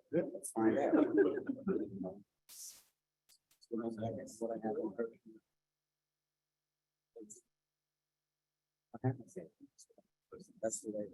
Let's find out. What I have on her. That's the way.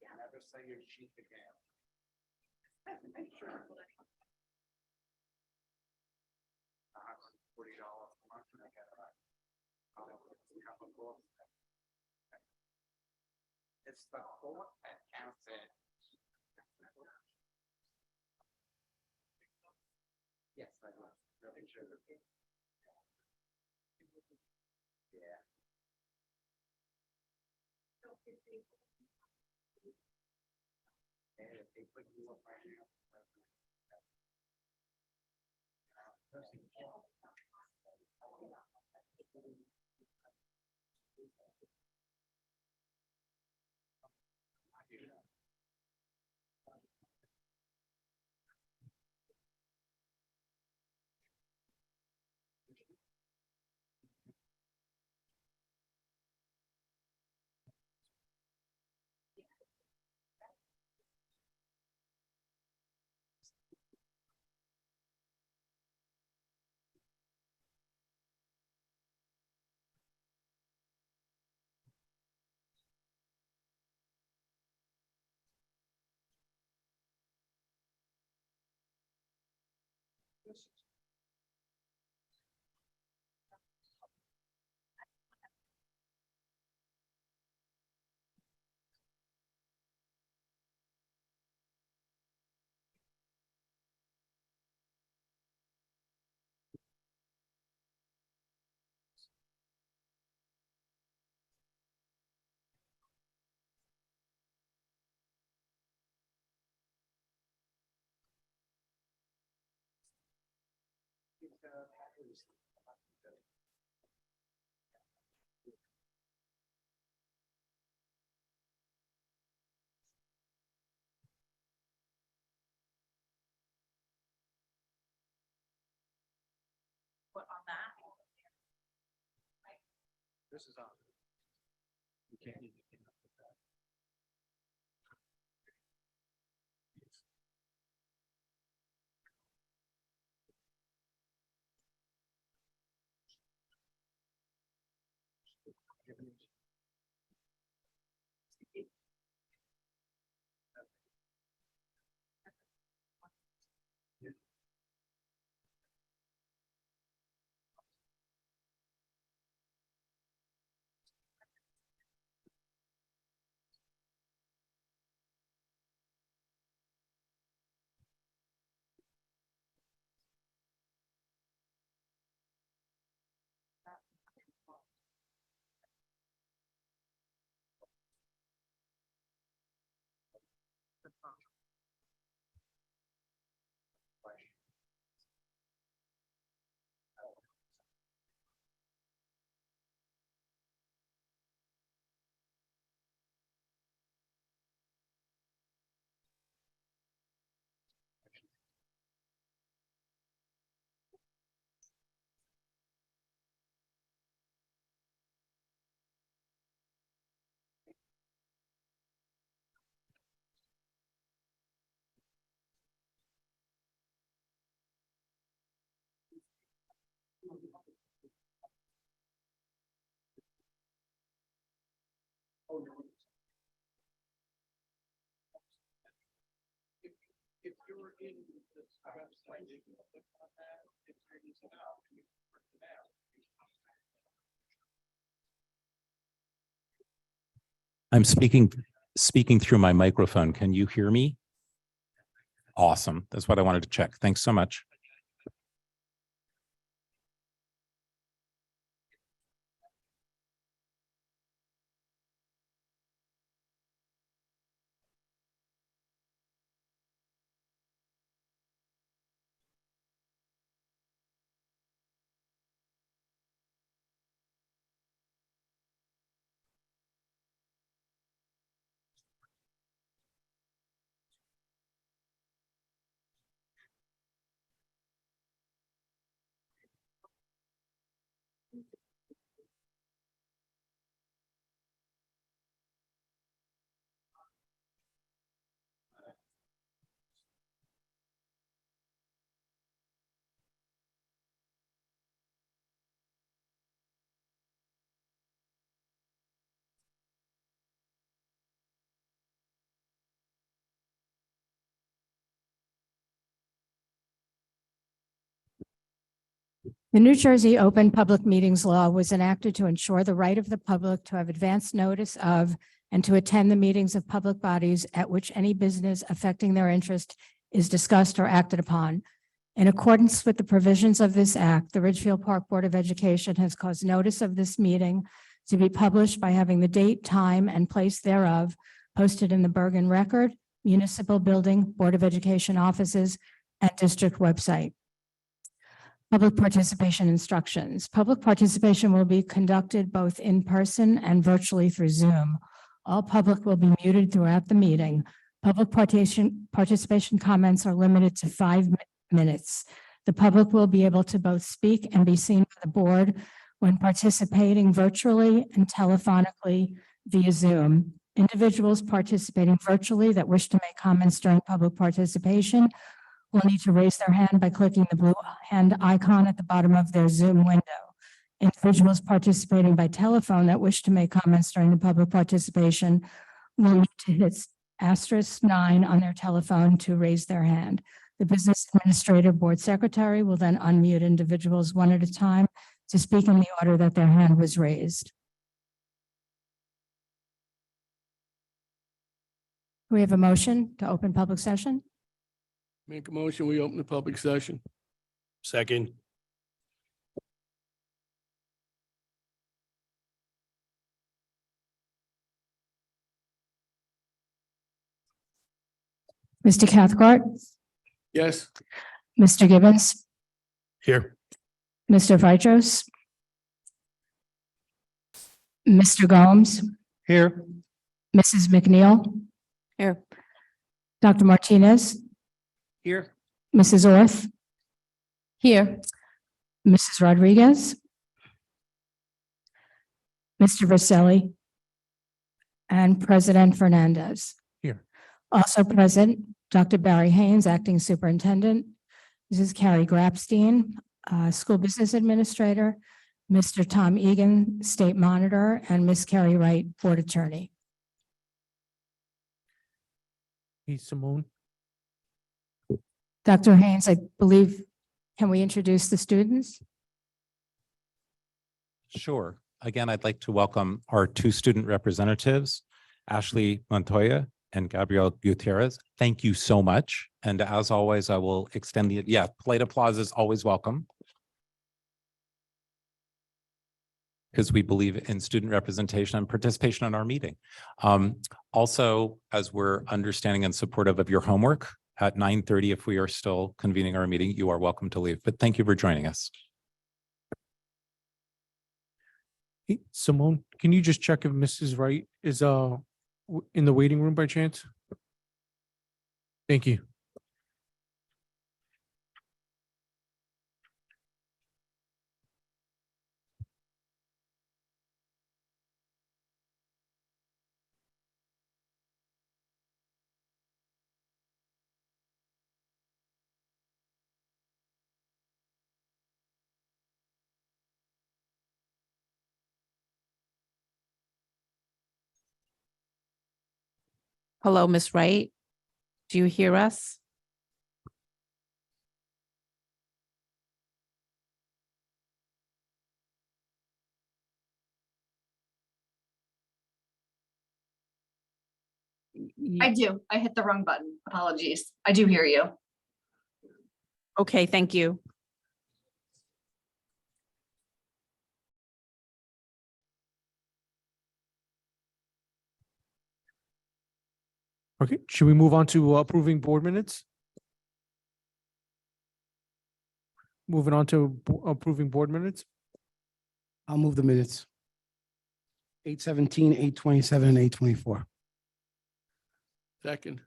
Yeah. Never say you're cheap again. $40 a month and I got a cup of coffee. It's the thought that counts it. Yes, I will. Really sugar. Yeah. And if they put you up right now. What on that? This is on. You can't use it. If you're in this website, you can click on that. If you're using out, you can print it out. I'm speaking through my microphone. Can you hear me? Awesome. That's what I wanted to check. Thanks so much. The New Jersey Open Public Meetings Law was enacted to ensure the right of the public to have advance notice of and to attend the meetings of public bodies at which any business affecting their interest is discussed or acted upon. In accordance with the provisions of this act, the Ridgefield Park Board of Education has caused notice of this meeting to be published by having the date, time, and place thereof posted in the Bergen Record, Municipal Building, Board of Education offices, and district website. Public participation instructions. Public participation will be conducted both in person and virtually through Zoom. All public will be muted throughout the meeting. Public participation comments are limited to 5 minutes. The public will be able to both speak and be seen by the board when participating virtually and telephonically via Zoom. Individuals participating virtually that wish to make comments during public participation will need to raise their hand by clicking the blue hand icon at the bottom of their Zoom window. Individuals participating by telephone that wish to make comments during the public participation will need to hit *9 on their telephone to raise their hand. The Business Administrative Board Secretary will then unmute individuals one at a time to speak in the order that their hand was raised. We have a motion to open public session. Make a motion, we open the public session. Second. Mr. Cathcart, Yes. Mr. Gibbons, Here. Mr. Vitros, Mr. Gomes, Here. Mrs. MacNeill, Here. Dr. Martinez, Here. Mrs. Orth, Here. Mrs. Rodriguez, Mr. Verselli, and President Fernandez. Here. Also present, Dr. Barry Haines, Acting Superintendent, Mrs. Carrie Grabstein, School Business Administrator, Mr. Tom Egan, State Monitor, and Ms. Carrie Wright, Board Attorney. Hey, Simone. Dr. Haynes, I believe, can we introduce the students? Sure. Again, I'd like to welcome our two student representatives, Ashley Montoya and Gabrielle Gutierrez. Thank you so much. And as always, I will extend polite applause is always welcome. Because we believe in student representation and participation in our meeting. Also, as we're understanding and supportive of your homework, at 9:30, if we are still convening our meeting, you are welcome to leave. But thank you for joining us. Hey, Simone, can you just check if Mrs. Wright is in the waiting room by chance? Thank you. Hello, Miss Wright. Do you hear us? I do. I hit the wrong button. Apologies. I do hear you. Okay, thank you. Okay, should we move on to approving board minutes? Moving on to approving board minutes. I'll move the minutes. 8:17, 8:27, and 8:24. Second.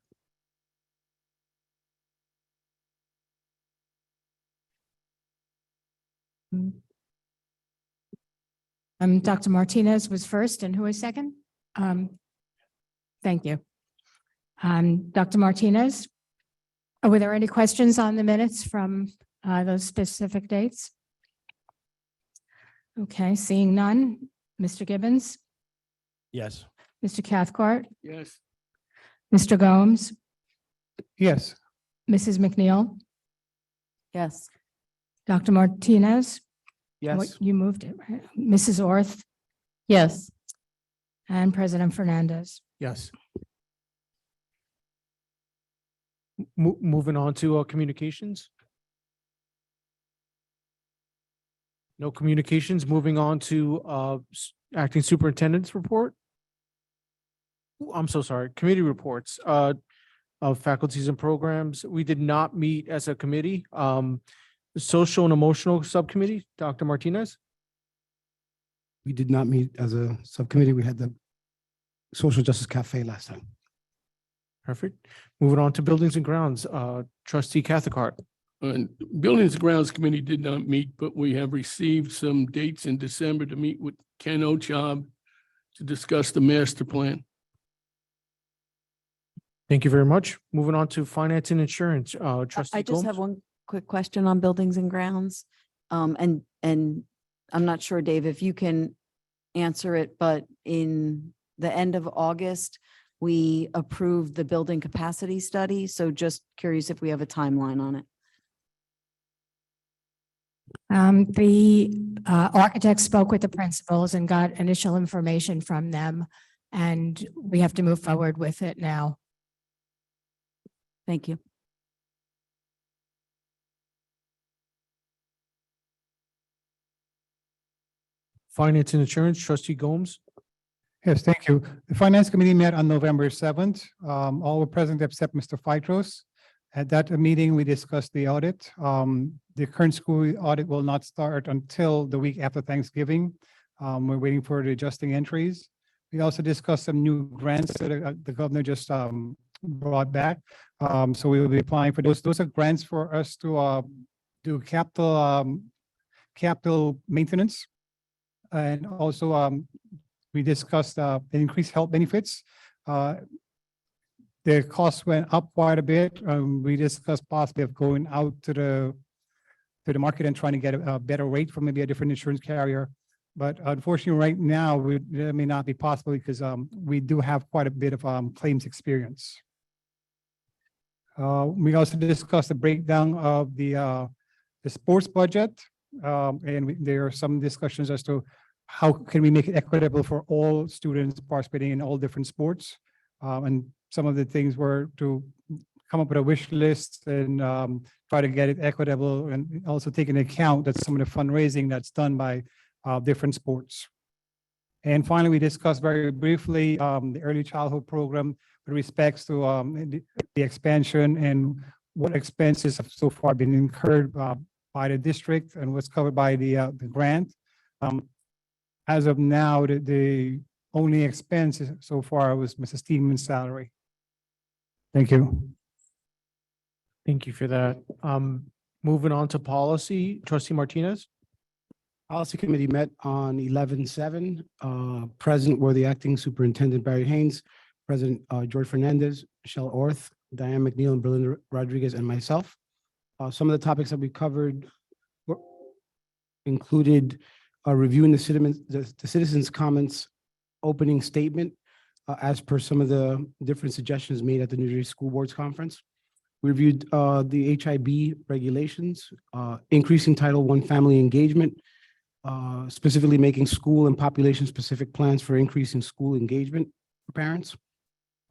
Dr. Martinez was first, and who was second? Thank you. Dr. Martinez, were there any questions on the minutes from those specific dates? Okay, seeing none. Mr. Gibbons, Yes. Mr. Cathcart, Yes. Mr. Gomes, Yes. Mrs. MacNeill, Yes. Dr. Martinez. Yes. You moved it, right? Mrs. Orth, Yes. and President Fernandez. Yes. Moving on to communications. No communications. Moving on to acting superintendent's report. I'm so sorry. Committee reports of faculties and programs. We did not meet as a committee. Social and emotional subcommittee, Dr. Martinez. We did not meet as a subcommittee. We had the Social Justice Cafe last time. Perfect. Moving on to buildings and grounds, trustee Cathcart. Buildings and Grounds Committee did not meet, but we have received some dates in December to meet with Ken Ochab to discuss the master plan. Thank you very much. Moving on to finance and insurance, trustee I just have Gomes. one quick question on buildings and grounds. And I'm not sure, Dave, if you can answer it, but in the end of August, we approved the building capacity study. So just curious if we have a timeline on it. The architect spoke with the principals and got initial information from them, and we have to move forward with it now. Thank you. Finance and insurance, trustee Gomes. Yes, thank you. The Finance Committee met on November 7th. All were present except Mr. Phytros. At that meeting, we discussed the audit. The current school audit will not start until the week after Thanksgiving. We're waiting for the adjusting entries. We also discussed some new grants that the governor just brought back. So we will be applying for those. Those are grants for us to do capital maintenance. And also we discussed increased health benefits. The costs went up quite a bit. We discussed possibly of going out to the market and trying to get a better rate from maybe a different insurance carrier. But unfortunately, right now, that may not be possible because we do have quite a bit of claims experience. We also discussed the breakdown of the sports budget. There are some discussions as to how can we make it equitable for all students participating in all different sports. And some of the things were to come up with a wish list and try to get it equitable, and also take into account that some of the fundraising that's done by different sports. And finally, we discussed very briefly the early childhood program with respects to the expansion and what expenses have so far been incurred by the district and what's covered by the grant. As of now, the only expense so far was Mrs. Theiman's salary. Thank you. Thank you for that. Moving on to policy, trustee Martinez. Policy Committee met on 11/7. Present were the acting superintendent Barry Haines, President George Fernandez, Michelle Orth, Diane MacNeill, and Belinda Rodriguez, and myself. Some of the topics that we covered included reviewing the citizens' comments opening statement as per some of the different suggestions made at the New Jersey School Boards Conference. We reviewed the HIB regulations, increasing Title I family engagement, specifically making school and population-specific plans for increasing school engagement for parents.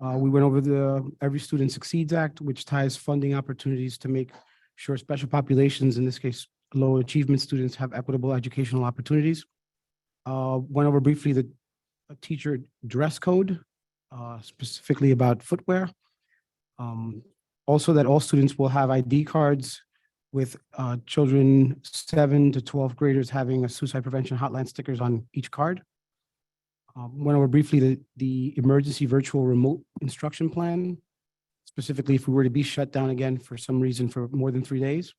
We went over the Every Student Succeeds Act, which ties funding opportunities to make sure special populations, in this case, low achievement students, have equitable educational opportunities. Went over briefly the teacher dress code, specifically about footwear. Also that all students will have ID cards, with children 7 to 12 graders having a suicide prevention hotline stickers on each card. Went over briefly the emergency virtual remote instruction plan, specifically if we were to be shut down again for some reason for more than 3 days.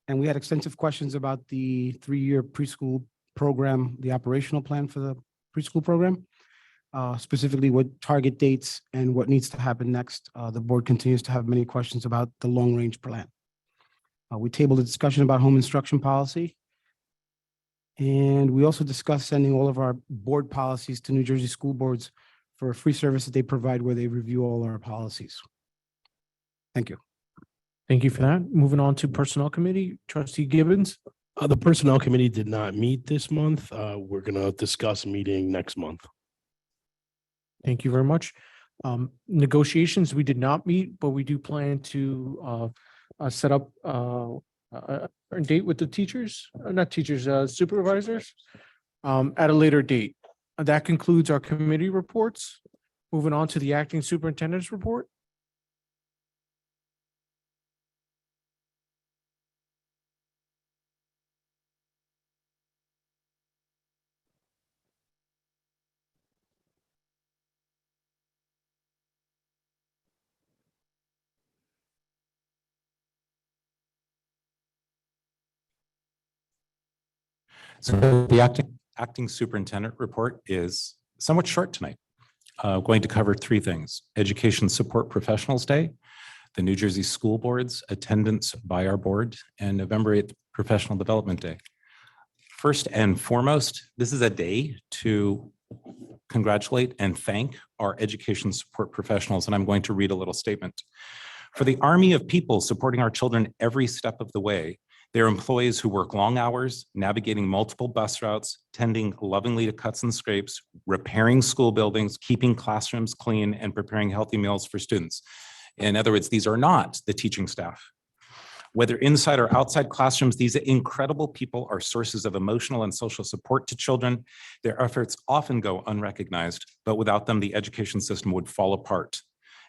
And we had extensive questions about the 3-year preschool program, the operational plan for the preschool program, specifically what target dates and what needs to happen next. The board continues to have many questions about the long-range plan. We tabled a discussion about home instruction policy. And we also discussed sending all of our board policies to New Jersey school boards for a free service that they provide where they review all our policies. Thank you. Thank you for that. Moving on to Personnel Committee, trustee Gibbons. The Personnel Committee did not meet this month. We're going to discuss meeting next month. Thank you very much. Negotiations, we did not meet, but we do plan to set up a date with the teachers, not teachers, supervisors, at a later date. That concludes our committee reports. Moving on to the acting superintendent's report. So the acting superintendent report is somewhat short tonight. Going to cover 3 things: Education Support Professionals Day, the New Jersey School Board's attendance by our board, and November 8th, Professional Development Day. First and foremost, this is a day to congratulate and thank our education support professionals, and I'm going to read a little statement. For the army of people supporting our children every step of the way, they're employees who work long hours, navigating multiple bus routes, tending lovingly to cuts and scrapes, repairing school buildings, keeping classrooms clean, and preparing healthy meals for students. In other words, these are not the teaching staff. Whether inside or outside classrooms, these incredible people are sources of emotional and social support to children. Their efforts often go unrecognized, but without them, the education system would fall apart.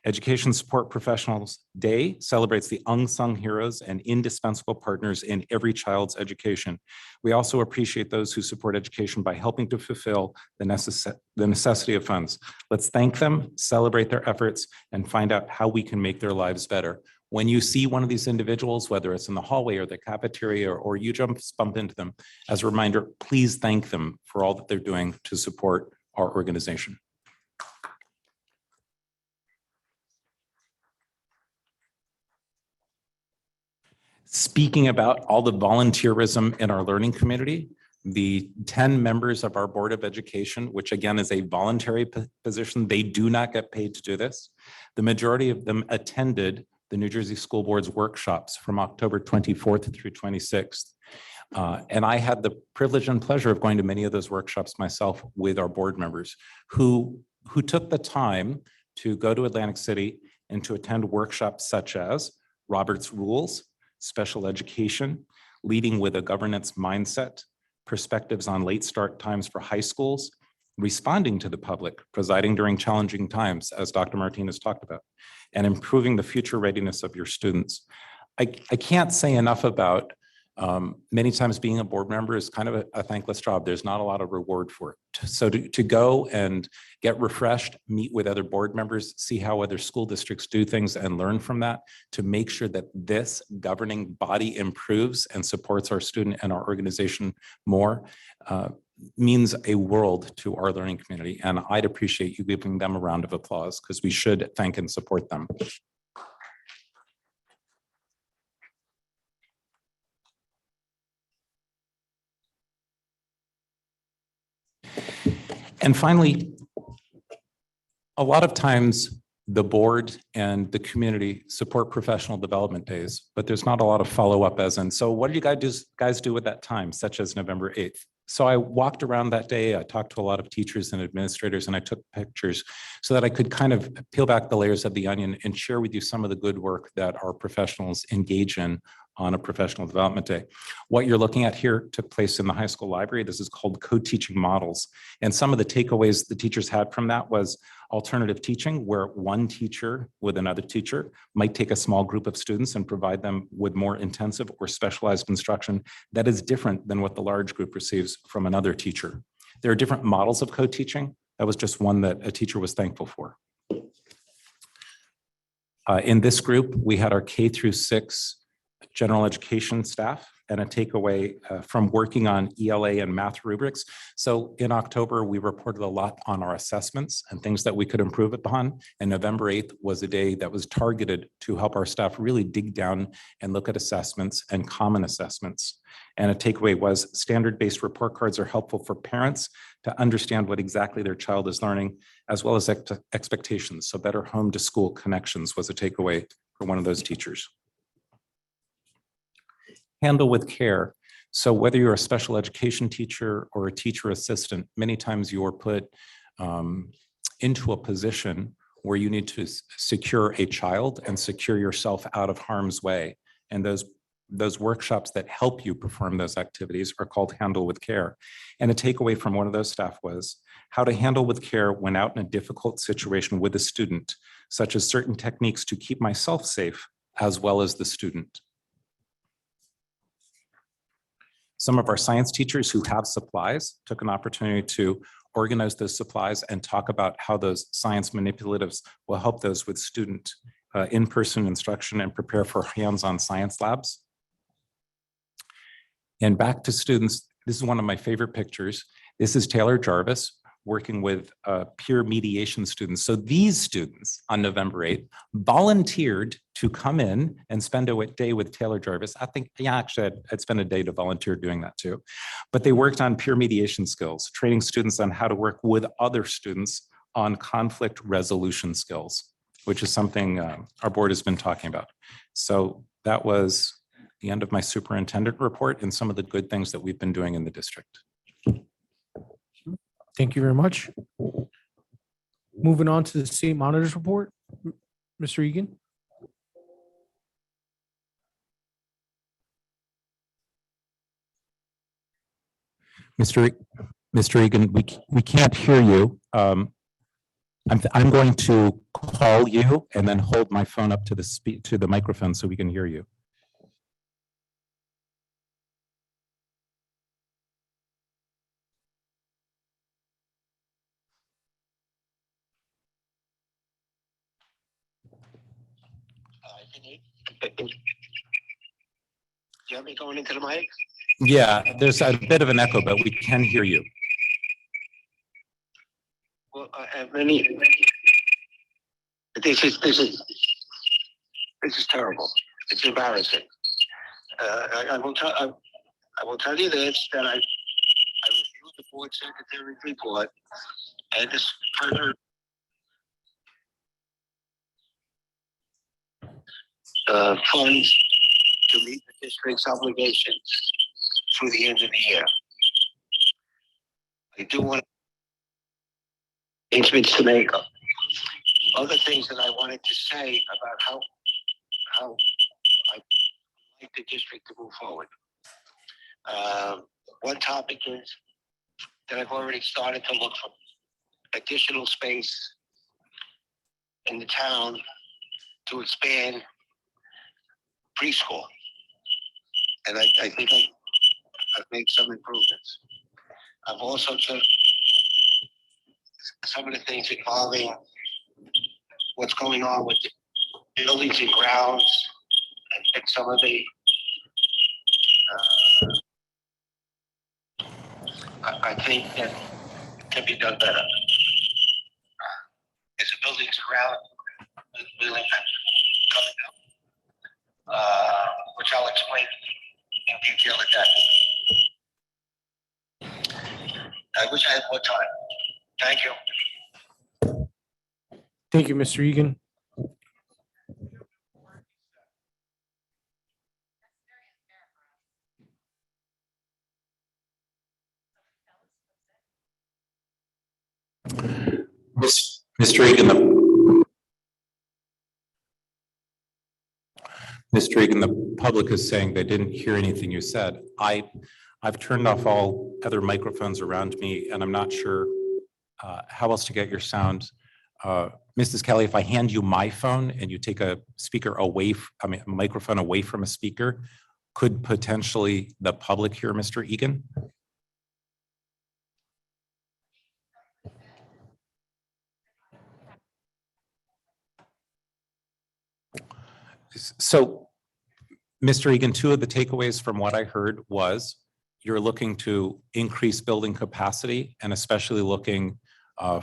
Education Support Professionals Day celebrates the unsung heroes and indispensable partners in every child's education. We also appreciate those who support education by helping to fulfill the necessity of funds. Let's thank them, celebrate their efforts, and find out how we can make their lives better. When you see one of these individuals, whether it's in the hallway or the cafeteria, or you bump into them, as a reminder, please thank them for all that they're doing to support our organization. Speaking about all the volunteerism in our learning community, the 10 members of our Board of Education, which again is a voluntary position, they do not get paid to do this. The majority of them attended the New Jersey School Board's workshops from October 24th through 26th. And I had the privilege and pleasure of going to many of those workshops myself with our board members who took the time to go to Atlantic City and to attend workshops such as Robert's Rules, Special Education, Leading with a Governance Mindset, Perspectives on Late Start Times for High Schools, Responding to the Public, Presiding During Challenging Times, as Dr. Martinez talked about, and Improving the Future Readiness of Your Students. I can't say enough about many times being a board member is kind of a thankless job. There's not a lot of reward for it. So to go and get refreshed, meet with other board members, see how other school districts do things and learn from that to make sure that this governing body improves and supports our student and our organization more means a world to our learning community. And I'd appreciate you giving them a round of applause because we should thank and support them. And finally, a lot of times the board and the community support professional development days, but there's not a lot of follow-up as in, so what did you guys do at that time, such as November 8th? So I walked around that day, I talked to a lot of teachers and administrators, and I took pictures so that I could kind of peel back the layers of the onion and share with you some of the good work that our professionals engage in on a professional development day. What you're looking at here took place in the high school library. This is called co-teaching models. And some of the takeaways the teachers had from that was alternative teaching, where one teacher with another teacher might take a small group of students and provide them with more intensive or specialized instruction that is different than what the large group receives from another teacher. There are different models of co-teaching. That was just one that a teacher was thankful for. In this group, we had our K through 6 general education staff and a takeaway from working on ELA and math rubrics. So in October, we reported a lot on our assessments and things that we could improve upon. And November 8th was a day that was targeted to help our staff really dig down and look at assessments and common assessments. And a takeaway was standard-based report cards are helpful for parents to understand what exactly their child is learning, as well as expectations. So better home to school connections was a takeaway for one of those teachers. Handle with care. So whether you're a special education teacher or a teacher assistant, many times you are put into a position where you need to secure a child and secure yourself out of harm's way. And those workshops that help you perform those activities are called Handle with Care. And a takeaway from one of those staff was how to handle with care when out in a difficult situation with a student, such as certain techniques to keep myself safe as well as the student. Some of our science teachers who have supplies took an opportunity to organize those supplies and talk about how those science manipulatives will help those with student in-person instruction and prepare for hands-on science labs. And back to students, this is one of my favorite pictures. This is Taylor Jarvis working with peer mediation students. So these students on November 8th volunteered to come in and spend a day with Taylor Jarvis. I think, yeah, actually I'd spend a day to volunteer doing that too. But they worked on peer mediation skills, training students on how to work with other students on conflict resolution skills, which is something our board has been talking about. So that was the end of my superintendent report and some of the good things that we've been doing in the district. Thank you very much. Moving on to the state monitor's report, Mr. Egan. Mr. Egan, we can't hear you. I'm going to call you and then hold my phone up to the microphone so we can hear you. Do you have me going into the mic? Yeah, there's a bit of an echo, but we can hear you. Well, this is terrible. It's embarrassing. I will tell you this, that I reviewed the board secretary's report and this funds to meet the district's obligations through the end of the year. I do want arrangements to make other things that I wanted to say about how I like the district to move forward. One topic is that I've already started to look for additional space in the town to expand preschool. And I think I've made some improvements. I've also took some of the things involving what's going on with the buildings and grounds and some of the I think that can be done better. There's a buildings and ground building coming up, which I'll explain in detail at that. I wish I had more time. Thank you. Thank you, Mr. Egan. Mr. Egan, the public is saying they didn't hear anything you said. I've turned off all other microphones around me, and I'm not sure how else to get your sound. Mrs. Kelly, if I hand you my phone and you take a speaker away, a microphone away from a speaker, could potentially the public hear Mr. Egan? So, Mr. Egan, two of the takeaways from what I heard was you're looking to increase building capacity and especially looking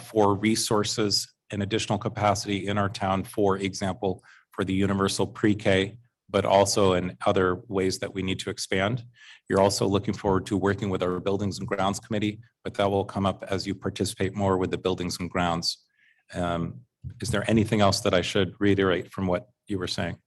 for resources and additional capacity in our town, for example, for the universal pre-K, but also in other ways that we need to expand. You're also looking forward to working with our Buildings and Grounds Committee, but that will come up as you participate more with the Buildings and Grounds. Is there anything else that I should reiterate from what you were saying?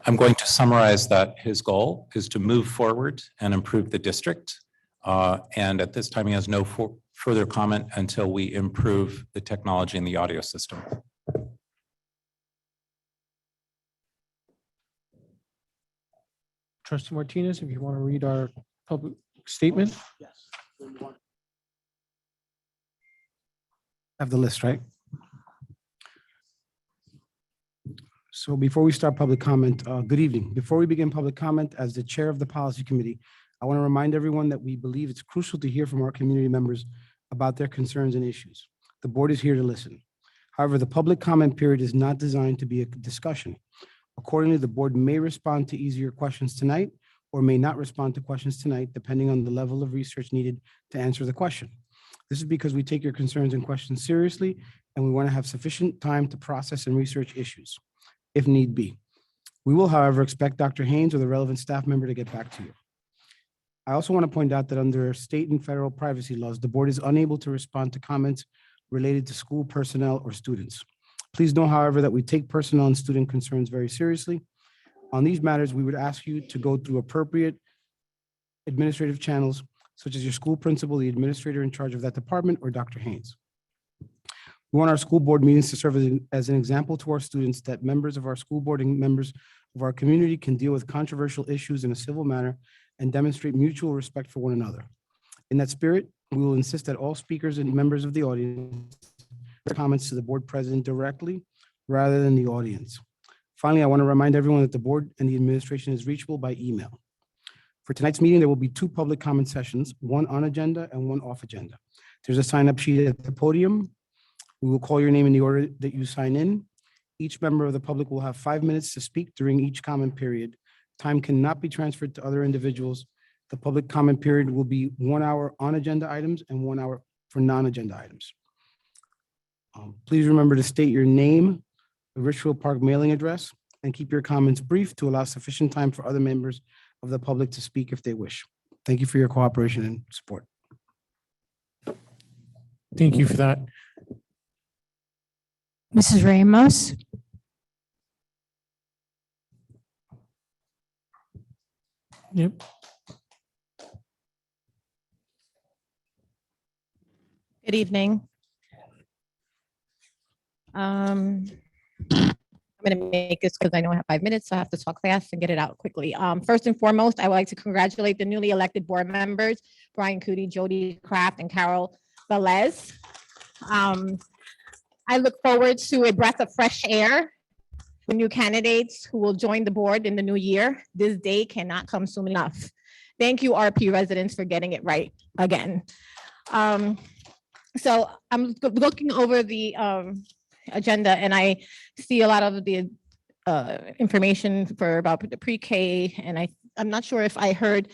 I'm going to summarize that his goal is to move forward and improve the district. And at this time, he has no further comment until we improve the technology in the audio system. Trustee Martinez, if you want to read our public statement. Yes. Have the list, right? So before we start public comment, good evening. Before we begin public comment, as the chair of the policy committee, I want to remind everyone that we believe it's crucial to hear from our community members about their concerns and issues. The board is here to listen. However, the public comment period is not designed to be a discussion. Accordingly, the board may respond to easier questions tonight or may not respond to questions tonight, depending on the level of research needed to answer the question. This is because we take your concerns and questions seriously, and we want to have sufficient time to process and research issues, if need be. We will, however, expect Dr. Haines or the relevant staff member to get back to you. I also want to point out that under state and federal privacy laws, the board is unable to respond to comments related to school personnel or students. Please know, however, that we take personnel and student concerns very seriously. On these matters, we would ask you to go through appropriate administrative channels, such as your school principal, the administrator in charge of that department, or Dr. Haines. We want our school board meetings to serve as an example to our students that members of our school board and members of our community can deal with controversial issues in a civil manner and demonstrate mutual respect for one another. In that spirit, we will insist that all speakers and members of the audience comments to the board president directly rather than the audience. Finally, I want to remind everyone that the board and the administration is reachable by email. For tonight's meeting, there will be 2 public comment sessions, one on agenda and one off agenda. There's a sign-up sheet at the podium. We will call your name in the order that you sign in. Each member of the public will have 5 minutes to speak during each comment period. Time cannot be transferred to other individuals. The public comment period will be 1 hour on agenda items and 1 hour for non-agenda items. Please remember to state your name, the Ridgefield Park mailing address, and keep your comments brief to allow sufficient time for other members of the public to speak if they wish. Thank you for your cooperation and support. Thank you for that. Mrs. Ramos? Yep. Good evening. I'm going to make this because I know I have 5 minutes, so I have to talk fast and get it out quickly. First and foremost, I would like to congratulate the newly elected board members, Brian Cootie, Jody Kraft, and Carol Velez. I look forward to a breath of fresh air with new candidates who will join the board in the new year. This day cannot come soon enough. Thank you, RP residents, for getting it right again. So I'm looking over the agenda and I see a lot of the information for about the pre-K, and I'm not sure if I heard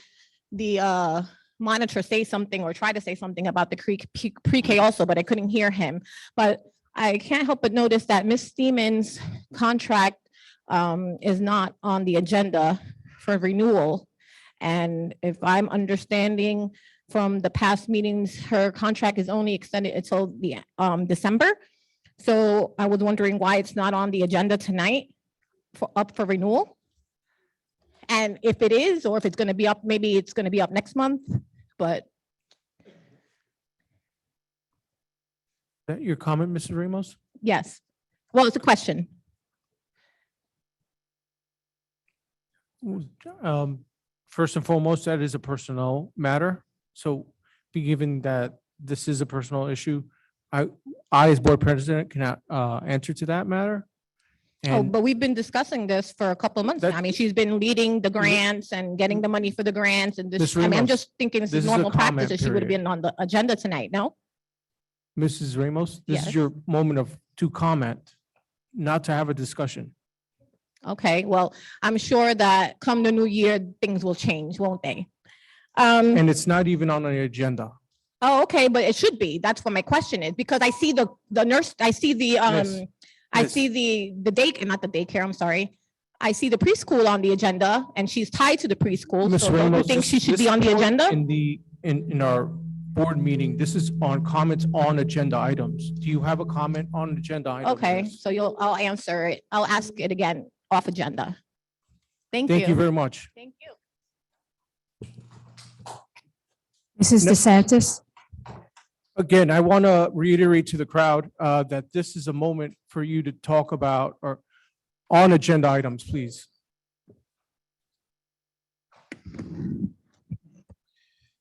the monitor say something or try to say something about the pre-K also, but I couldn't hear him. But I can't help but notice that Ms. Theimann's contract is not on the agenda for renewal. And if I'm understanding from the past meetings, her contract is only extended until the December. So I was wondering why it's not on the agenda tonight up for renewal. And if it is, or if it's going to be up, maybe it's going to be up next month, but. Is that your comment, Mrs. Ramos? Yes. Well, it's a question. First and foremost, that is a personnel matter. So given that this is a personal issue, I as board president cannot answer to that matter. Oh, And but we've been discussing this for a couple of months now. I mean, she's been leading the grants and getting the money for the grants and this, Ms. I mean, I'm Ramos, just thinking this this is is a normal practice comment that she would have period. been on the agenda tonight, no? Mrs. Ramos, this Yes. is your moment to comment, not to have a discussion. Okay, well, I'm sure that come the new year, things will change, won't they? And it's not even on the agenda. Oh, okay, but it should be. That's what my question is, because I see the nurse, I see the, I Miss. see the daycare, not the daycare, I'm sorry. I see the preschool on the agenda and she's tied to the preschool. Ms. So don't you Ramos, think she should be on the point agenda? in our board meeting, this is on comments on agenda items. Do you have a comment on agenda items? Okay, miss? so I'll answer it. I'll ask it again off agenda. Thank you. Thank you very much. Thank you. Mrs. No. DeSantis? Again, I want to reiterate to the crowd that this is a moment for you to talk about or on agenda items, please. Good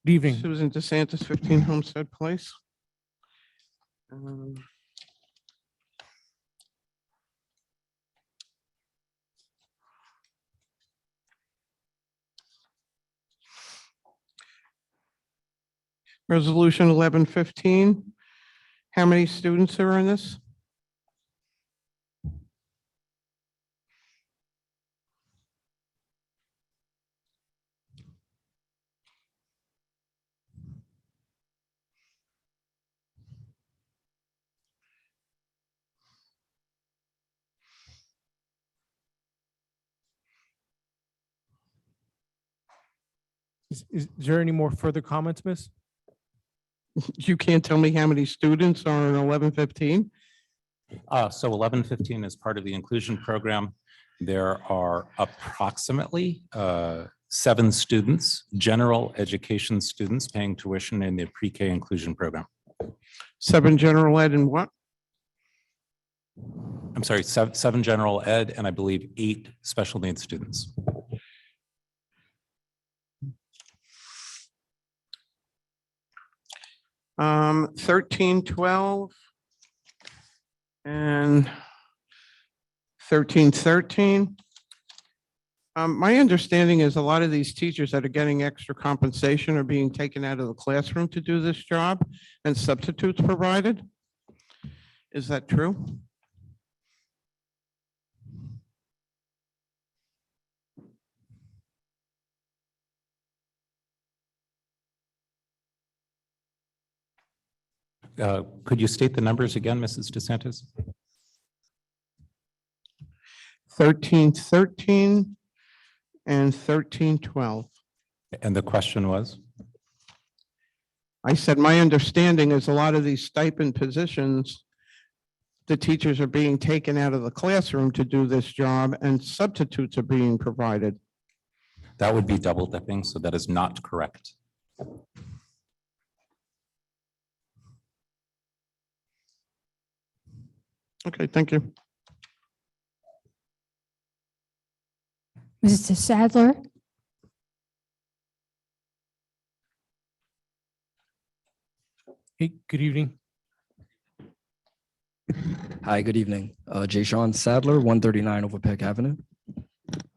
evening. Susan DeSantis, 15 Homestead Place. Resolution 1115. How many students are in this? Is there any more further comments, miss? You can't tell me how many students are in 1115? So 1115 is part of the inclusion program. There are approximately 7 students, general education students paying tuition in the pre-K inclusion program. 7 general ed and what? I'm sorry, 7 general ed, and I believe 8 special needs students. Um, 1312 and 1313. My understanding is a lot of these teachers that are getting extra compensation are being taken out of the classroom to do this job and substitutes provided. Is that true? Could you state the numbers again, Mrs. DeSantis? 1313 and 1312. And the question was? I said, my understanding is a lot of these stipend positions, the teachers are being taken out of the classroom to do this job and substitutes are being provided. That would be double dipping, so that is not correct. Okay, thank you. Mr. Sadler, Hey, good evening. Hi, good evening. Jay Sean Sadler, 139 Overpeck Avenue.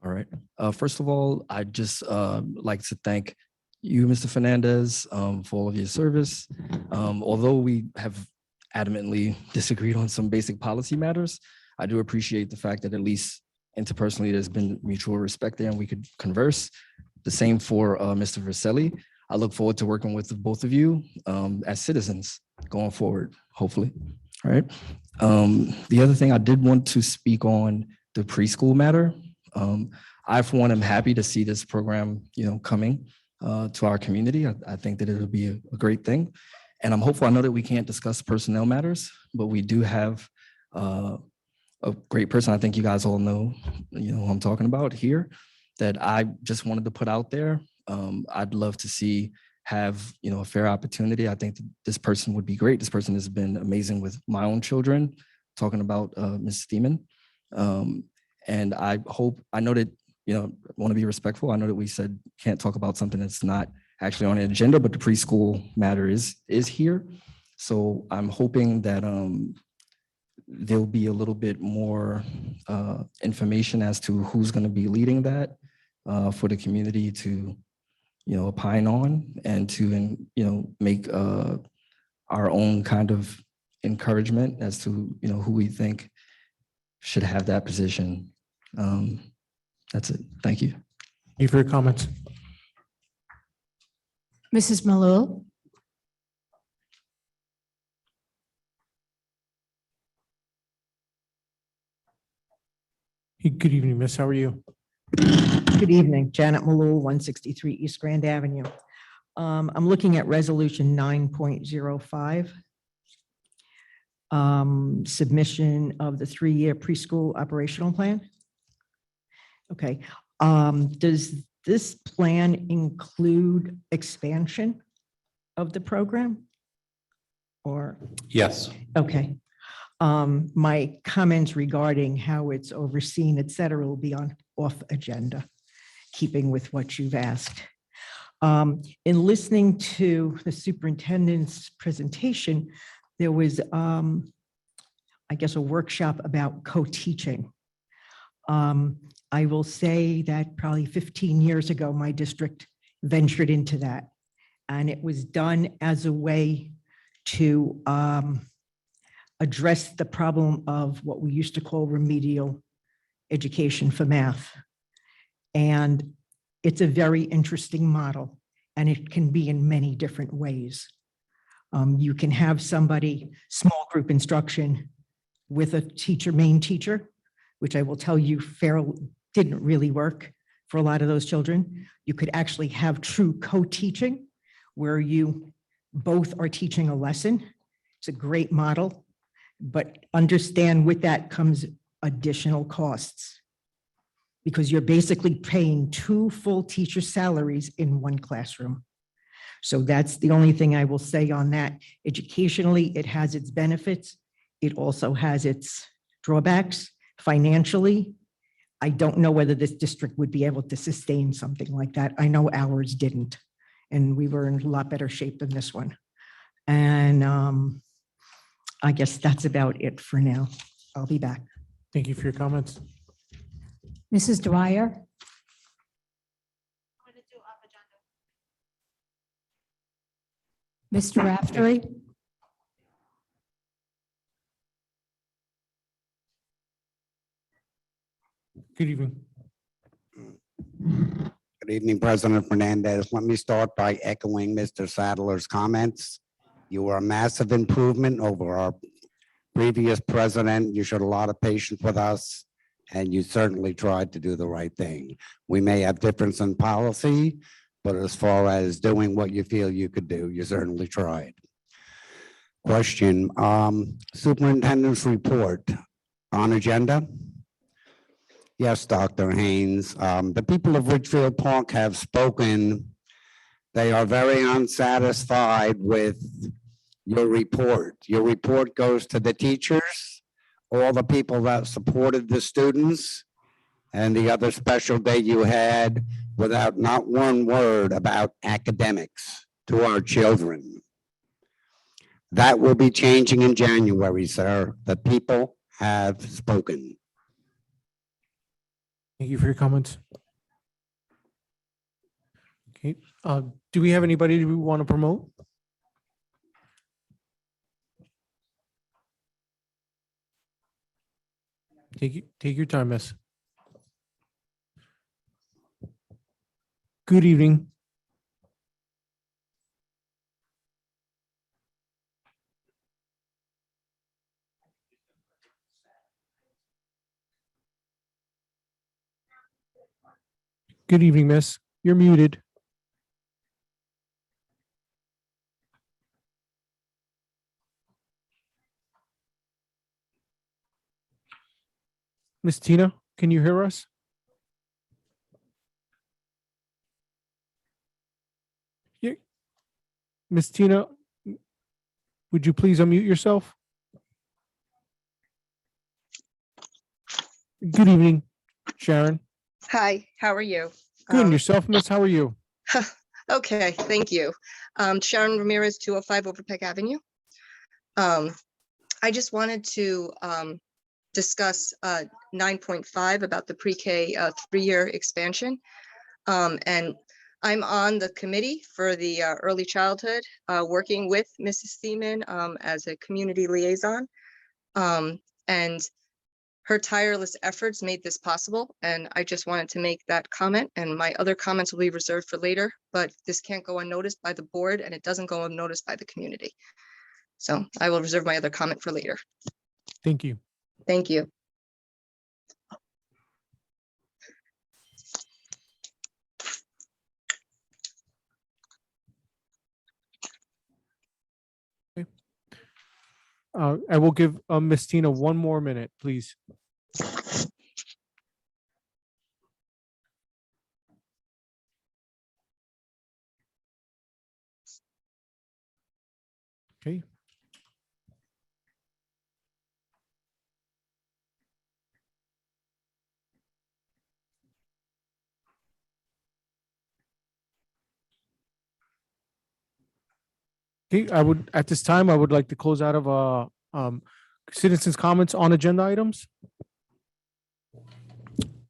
All right. First of all, I'd just like to thank you, Mr. Fernandez, for all of your service. Although we have adamantly disagreed on some basic policy matters, I do appreciate the fact that at least interpersonally there's been mutual respect there and we could converse. The same for Mr. Verselli. I look forward to working with both of you as citizens going forward, hopefully. All right. The other thing I did want to speak on the preschool matter. I, for one, am happy to see this program, coming to our community. I think that it'll be a great thing. And I'm hopeful. I know that we can't discuss personnel matters, but we do have a great person. I think you guys all know, who I'm talking about here, that I just wanted to put out there. I'd love to have a fair opportunity. I think that this person would be great. This person has been amazing with my own children, talking about Ms. Theimann. And I know that, want to be respectful. I know that we said can't talk about something that's not actually on the agenda, but the preschool matter is here. So I'm hoping that there'll be a little bit more information as to who's going to be leading that for the community to opine on and to make our own kind of encouragement as to who we think should have that position. That's it. Thank you. Thank you for your comments. Mrs. Malul. Hey, good evening, miss. How are you? Good evening, Janet Malul, 163 East Grand Avenue. I'm looking at resolution 9.05. Submission of the 3-year preschool operational plan. Okay, does this plan include expansion of the program? Or? Yes. Okay. My comments regarding how it's overseen, et cetera, will be off agenda, keeping with what you've asked. In listening to the superintendent's presentation, there was, I guess, a workshop about co-teaching. I will say that probably 15 years ago, my district ventured into that, and it was done as a way to address the problem of what we used to call remedial education for math. And it's a very interesting model, and it can be in many different ways. You can have somebody, small group instruction with a teacher, main teacher, which I will tell you didn't really work for a lot of those children. You could actually have true co-teaching where you both are teaching a lesson. It's a great model, but understand with that comes additional costs because you're basically paying 2 full teacher salaries in one classroom. So that's the only thing I will say on that. Educationally, it has its benefits. It also has its drawbacks. Financially, I don't know whether this district would be able to sustain something like that. I know ours didn't, and we were in a lot better shape than this one. And I guess that's about it for now. I'll be back. Thank you for your comments. Mrs. Dwyer? Mr. Raftery? Good evening. Good evening, President Fernandez. Let me start by echoing Mr. Sadler's comments. You were a massive improvement over our previous president. You showed a lot of patience with us, and you certainly tried to do the right thing. We may have difference in policy, but as far as doing what you feel you could do, you certainly tried. Question, superintendent's report on agenda? Yes, Dr. Haines. The people of Ridgefield Park have spoken. They are very unsatisfied with your report. Your report goes to the teachers, all the people that supported the students, and the other special day you had without not one word about academics to our children. That will be changing in January, sir. The people have spoken. Thank you for your comments. Okay, do we have anybody who want to promote? Take your time, miss. Good evening. Good evening, miss. You're muted. Miss Tina, can you hear us? Yeah. Miss Tina, would you please unmute yourself? Good evening, Sharon. Hi, how are you? Good, and yourself, miss? How are you? Okay, thank you. Sharon Ramirez, 205 Overpeck Avenue. I just wanted to discuss 9.5 about the pre-K 3-year expansion. And I'm on the committee for the early childhood, working with Mrs. Theimann as a community liaison. And her tireless efforts made this possible, and I just wanted to make that comment, and my other comments will be reserved for later, but this can't go unnoticed by the board, and it doesn't go unnoticed by the community. So I will reserve my other comment for later. Thank you. Thank you. I will give Miss Tina 1 more minute, please. Okay. Okay, at this time, I would like to close out of citizens' comments on agenda items.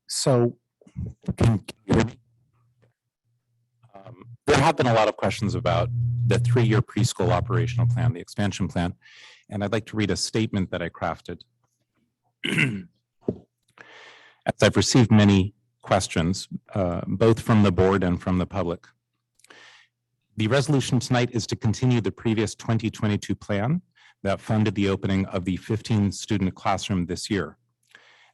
So there have been a lot of questions about the 3-year preschool operational plan, the expansion plan, and I'd like to read a statement that I crafted. As I've received many questions, both from the board and from the public. The resolution tonight is to continue the previous 2022 plan that funded the opening of the 15-student classroom this year.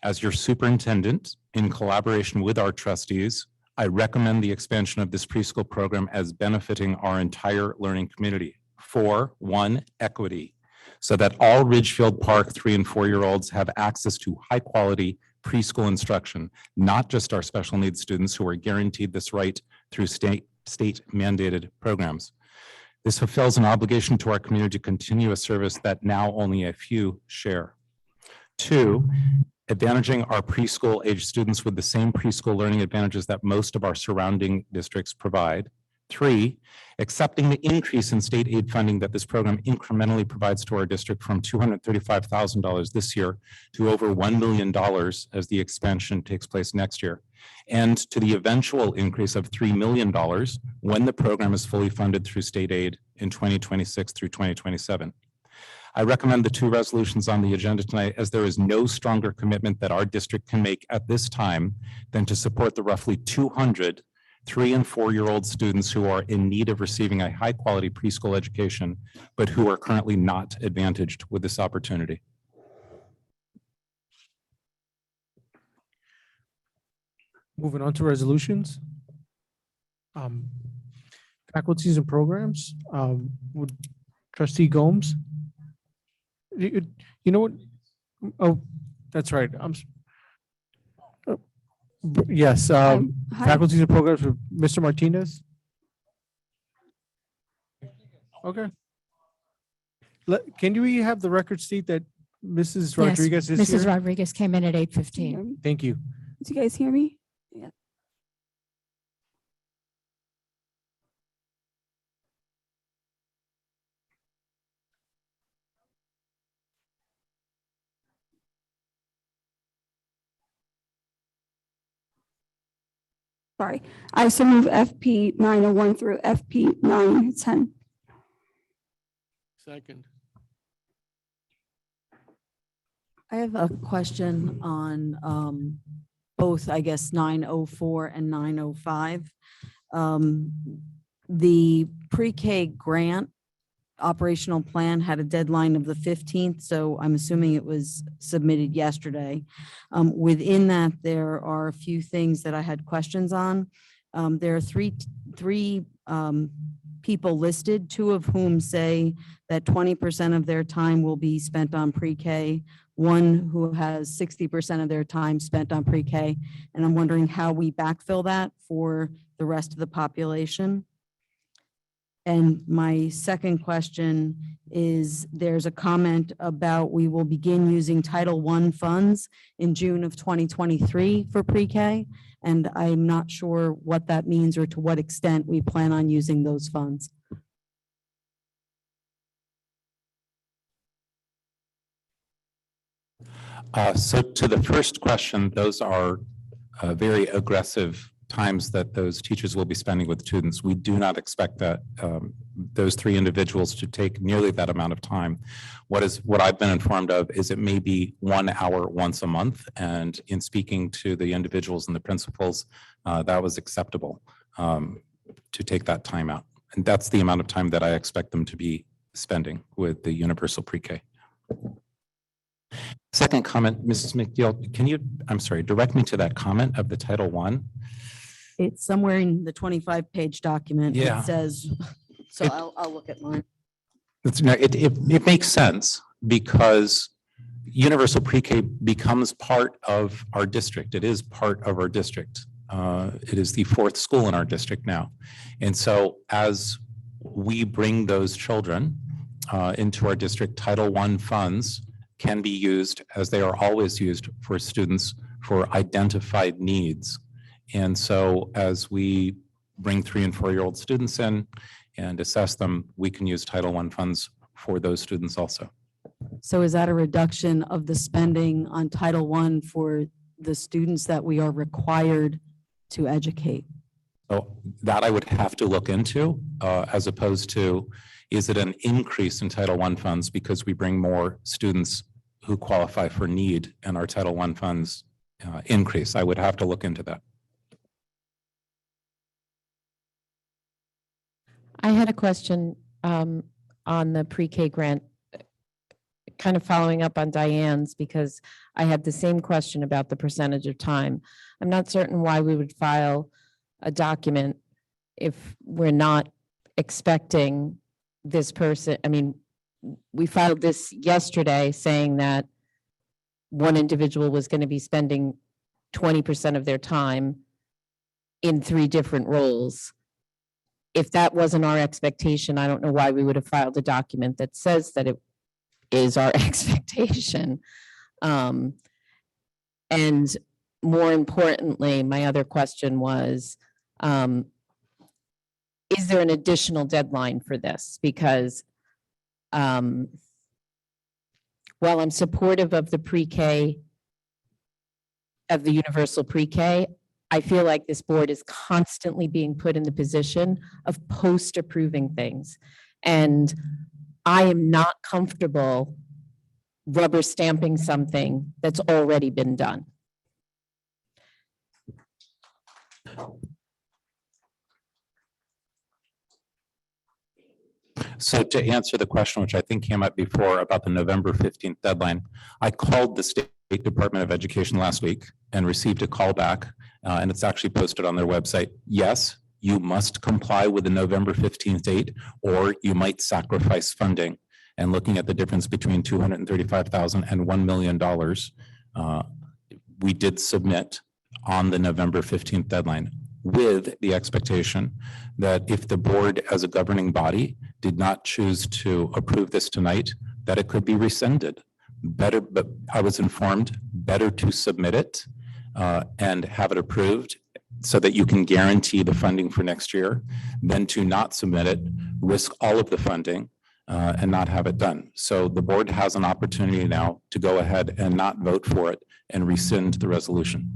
As your superintendent, in collaboration with our trustees, I recommend the expansion of this preschool program as benefiting our entire learning community. 4, 1, equity, so that all Ridgefield Park 3 and 4-year-olds have access to high quality preschool instruction, not just our special needs students who are guaranteed this right through state mandated programs. This fulfills an obligation to our community to continue a service that now only a few share. 2, advantaging our preschool age students with the same preschool learning advantages that most of our surrounding districts provide. 3, accepting the increase in state aid funding that this program incrementally provides to our district from $235,000 this year to over $1 million as the expansion takes place next year, and to the eventual increase of $3 million when the program is fully funded through state aid in 2026 through 2027. I recommend the 2 resolutions on the agenda tonight, as there is no stronger commitment that our district can make at this time than to support the roughly 200 3 and 4-year-old students who are in need of receiving a high quality preschool education, but who are currently not advantaged with this opportunity. Moving on to resolutions. Faculties and programs, would trustee Gomes. You know what? Oh, that's right. Yes, Hi. faculties and programs with Mr. Martinez. Okay. Can we have the record state that Mrs. Rodriguez is here? Mrs. Rodriguez came in at 8:15. Thank you. Do you guys hear me? Yeah. Sorry, I so move FP 901 through FP 910. Second. I have a question on both, I guess, 904 and 905. The pre-K grant operational plan had a deadline of the 15th, so I'm assuming it was submitted yesterday. Within that, there are a few things that I had questions on. There are three people listed, 2 of whom say that 20% of their time will be spent on pre-K, 1 who has 60% of their time spent on pre-K, and I'm wondering how we backfill that for the rest of the population. And my second question is, there's a comment about we will begin using Title I funds in June of 2023 for pre-K, and I'm not sure what that means or to what extent we plan on using those funds. So to the first question, those are very aggressive times that those teachers will be spending with students. We do not expect that those 3 individuals to take nearly that amount of time. What I've been informed of is it may be 1 hour once a month, and in speaking to the individuals and the principals, that was acceptable to take that time out. And that's the amount of time that I expect them to be spending with the universal pre-K. Second comment, Mrs. MacNeill, can you, I'm sorry, direct me to that comment of the Title I? It's somewhere in the 25-page document. Yeah. It says, so I'll look at mine. It makes sense because universal pre-K becomes part of our district. It is part of our district. It is the 4th school in our district now. And so as we bring those children into our district, Title I funds can be used, as they are always used, for students for identified needs. And so as we bring 3 and 4-year-old students in and assess them, we can use Title I funds for those students also. So is that a reduction of the spending on Title I for the students that we are required to educate? So that I would have to look into, as opposed to, is it an increase in Title I funds because we bring more students who qualify for need and our Title I funds increase? I would have to look into that. I had a question on the pre-K grant, kind of following up on Diane's, because I had the same question about the percentage of time. I'm not certain why we would file a document if we're not expecting this person? I mean, we filed this yesterday saying that one individual was going to be spending 20% of their time in 3 different roles. If that wasn't our expectation, I don't know why we would have filed a document that says that it is our expectation. And more importantly, my other question was, is there an additional deadline for this? Because while I'm supportive of the pre-K, of the universal pre-K, I feel like this board is constantly being put in the position of post-approving things. And I am not comfortable rubber stamping something that's already been done. So to answer the question, which I think came up before about the November 15th deadline, I called the State Department of Education last week and received a call back, and it's actually posted on their website. Yes, you must comply with the November 15th date, or you might sacrifice funding. And looking at the difference between $235,000 and $1 million, we did submit on the November 15th deadline with the expectation that if the board as a governing body did not choose to approve this tonight, that it could be rescinded. Better, but I was informed, better to submit it and have it approved so that you can guarantee the funding for next year than to not submit it, risk all of the funding and not have it done. So the board has an opportunity now to go ahead and not vote for it and rescind the resolution.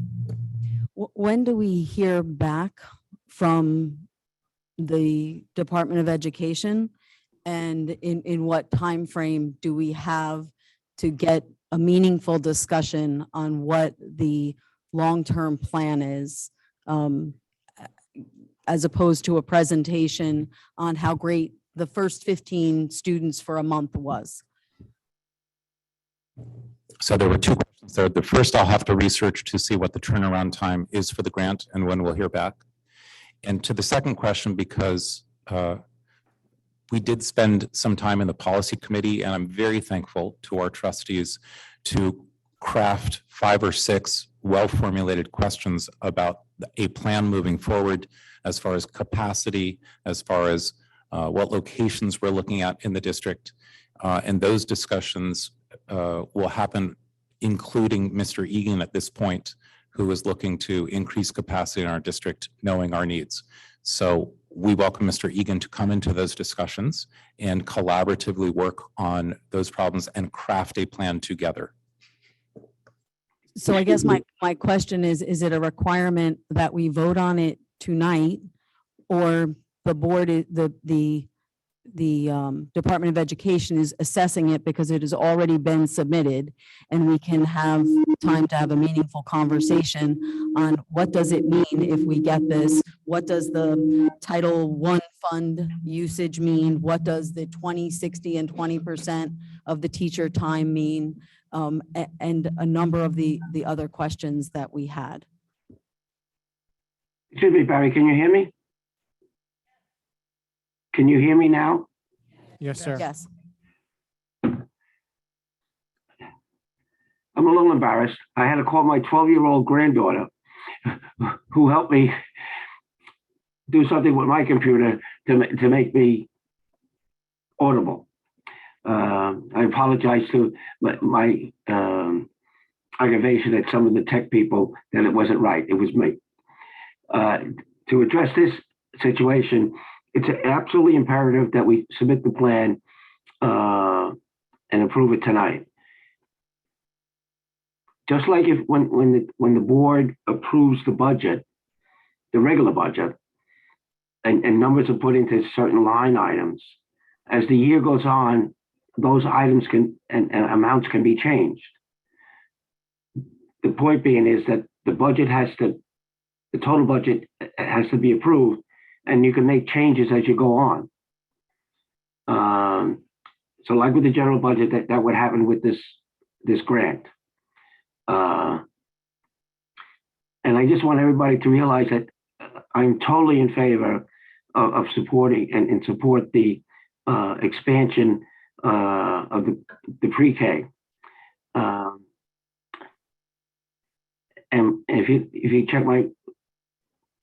When do we hear back from the Department of Education? And in what time frame do we have to get a meaningful discussion on what the long-term plan is, as opposed to a presentation on how great the first 15 students for a month was? So there were 2 questions there. The first, I'll have to research to see what the turnaround time is for the grant and when we'll hear back. And to the second question, because we did spend some time in the policy committee, and I'm very thankful to our trustees to craft 5 or 6 well-formulated questions about a plan moving forward as far as capacity, as far as what locations we're looking at in the district. And those discussions will happen, including Mr. Egan at this point, who is looking to increase capacity in our district, knowing our needs. So we welcome Mr. Egan to come into those discussions and collaboratively work on those problems and craft a plan together. So I guess my question is it a requirement that we vote on it tonight, or the board, the Department of Education is assessing it because it has already been submitted, and we can have time to have a meaningful conversation on what does it mean if we get this? What does the Title I fund usage mean? What does the 20, 60, and 20% of the teacher time mean? And a number of the other questions that we had. Excuse me, Barry, can you hear me? Can you hear me now? Yes, sir. Yes. I'm a little embarrassed. I had to call my 12-year-old granddaughter who helped me do something with my computer to make me audible. I apologize to my aggravation at some of the tech people that it wasn't right. It was me. To address this situation, it's absolutely imperative that we submit the plan and approve it tonight. Just like if when the board approves the budget, the regular budget, and numbers are put into certain line items, as the year goes on, those items can and amounts can be changed. The point being is that the total budget has to be approved, and you can make changes as you go on. So like with the general budget, that would happen with this grant. And I just want everybody to realize that I'm totally in favor of supporting and support the expansion of the pre-K. And if you check my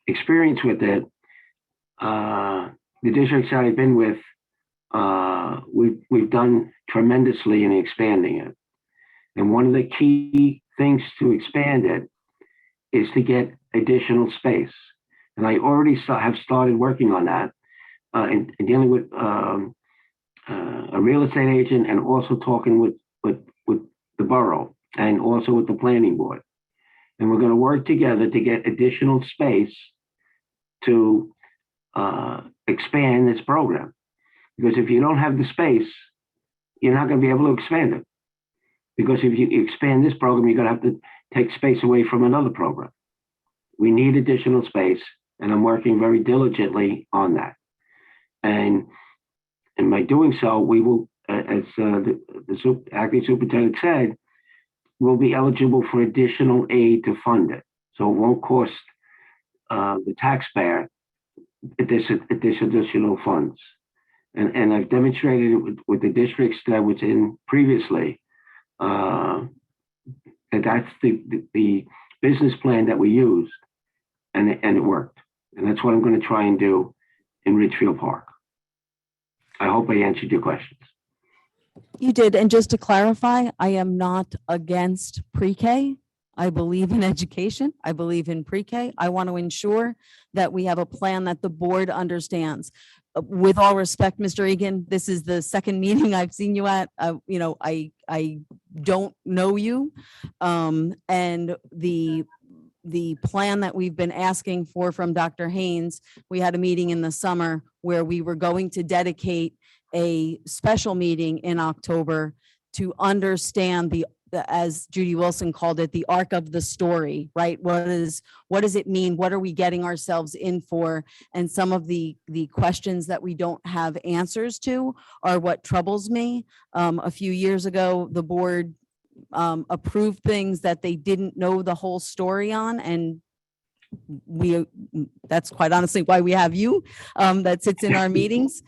experience with it, the districts that I've been with, we've done tremendously in expanding it. And one of the key things to expand it is to get additional space. And I already have started working on that and dealing with a real estate agent and also talking with the borough and also with the planning board. And we're going to work together to get additional space to expand this program. Because if you don't have the space, you're not going to be able to expand it. Because if you expand this program, you're going to have to take space away from another program. We need additional space, and I'm working very diligently on that. And by doing so, we will, as the acting superintendent said, we'll be eligible for additional aid to fund it. So it won't cost the taxpayer this additional funds. And I've demonstrated it with the districts that I was in previously. And that's the business plan that we used, and it worked. And that's what I'm going to try and do in Ridgefield Park. I hope I answered your questions. You did. And just to clarify, I am not against pre-K. I believe in education. I believe in pre-K. I want to ensure that we have a plan that the board understands. With all respect, Mr. Egan, this is the second meeting I've seen you at. I don't know you. And the plan that we've been asking for from Dr. Haines, we had a meeting in the summer where we were going to dedicate a special meeting in October to understand as Judy Wilson called it, the arc of the story, right? What does it mean? What are we getting ourselves in for? And some of the questions that we don't have answers to are what troubles me. A few years ago, the board approved things that they didn't know the whole story on, and that's quite honestly why we have you that sits in our meetings.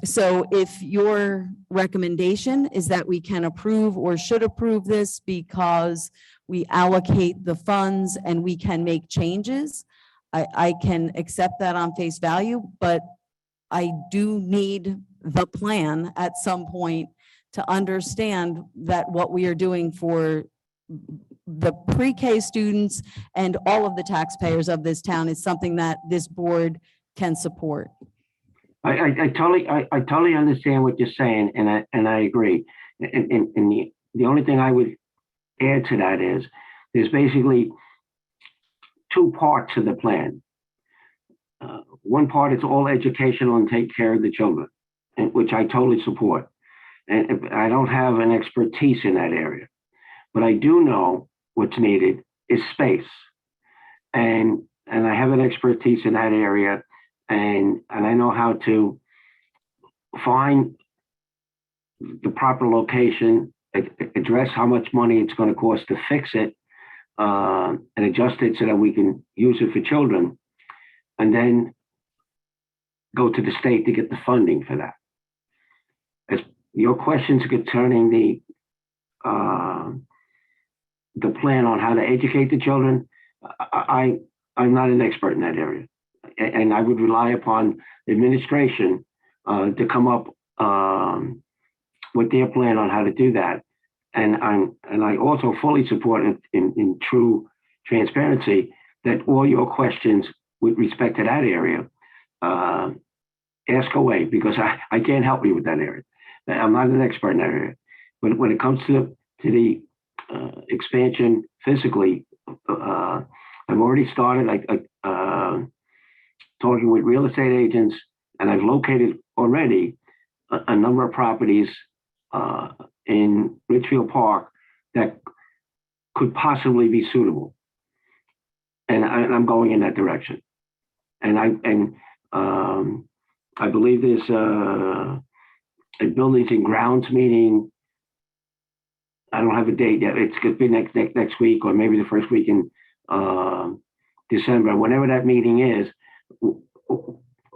So if your recommendation is that we can approve or should approve this because we allocate the funds and we can make changes, I can accept that on face value, but I do need the plan at some point to understand that what we are doing for the pre-K students and all of the taxpayers of this town is something that this board can support. I totally understand what you're saying, and I agree. And the only thing I would add to that is there's basically two parts of the plan. One part is all educational and take care of the children, which I totally support. And I don't have an expertise in that area, but I do know what's needed is space. And I have an expertise in that area, and I know how to find the proper location, address how much money it's going to cost to fix it, and adjust it so that we can use it for children, and then go to the state to get the funding for that. As your questions concerning the plan on how to educate the children, I'm not an expert in that area, and I would rely upon administration to come up with their plan on how to do that. And I also fully support in true transparency that all your questions with respect to that area, ask away, because I can't help you with that area. I'm not an expert in that area. But when it comes to the expansion physically, I've already started talking with real estate agents, and I've located already a number of properties in Ridgefield Park that could possibly be suitable. And I'm going in that direction. And I believe there's a buildings and grounds meeting. I don't have a date yet. It's going to be next week, or maybe the first week in December, whenever that meeting is,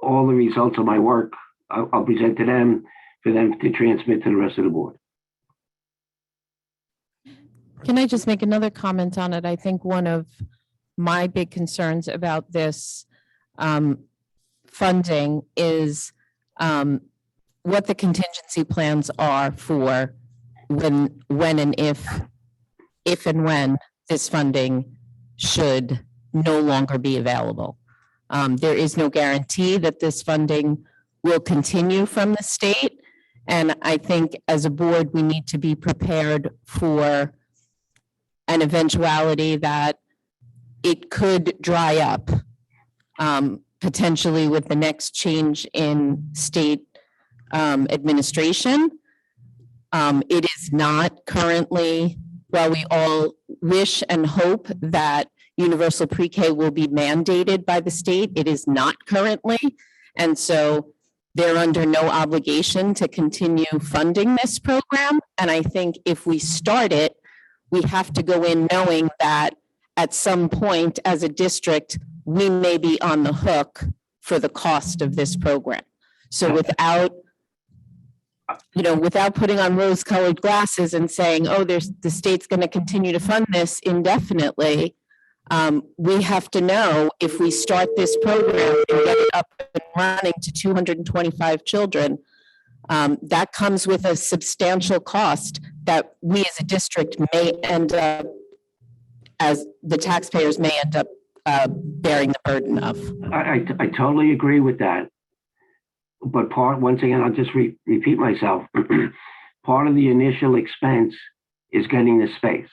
all the results of my work, I'll present to them for them to transmit to the rest of the board. Can I just make another comment on it? I think one of my big concerns about this funding is what the contingency plans are for when and if and when this funding should no longer be available. There is no guarantee that this funding will continue from the state. And I think as a board, we need to be prepared for an eventuality that it could dry up, potentially with the next change in state administration. It is not currently, while we all wish and hope that universal pre-K will be mandated by the state, it is not currently. And so they're under no obligation to continue funding this program. And I think if we start it, we have to go in knowing that at some point as a district, we may be on the hook for the cost of this program. So without putting on rose-colored glasses and saying, oh, the state's going to continue to fund this indefinitely, we have to know if we start this program and get it up and running to 225 children, that comes with a substantial cost that we as a district may end up, as the taxpayers may end up bearing the burden of. I totally agree with that. But once again, I'll just repeat myself. Part of the initial expense is getting the space.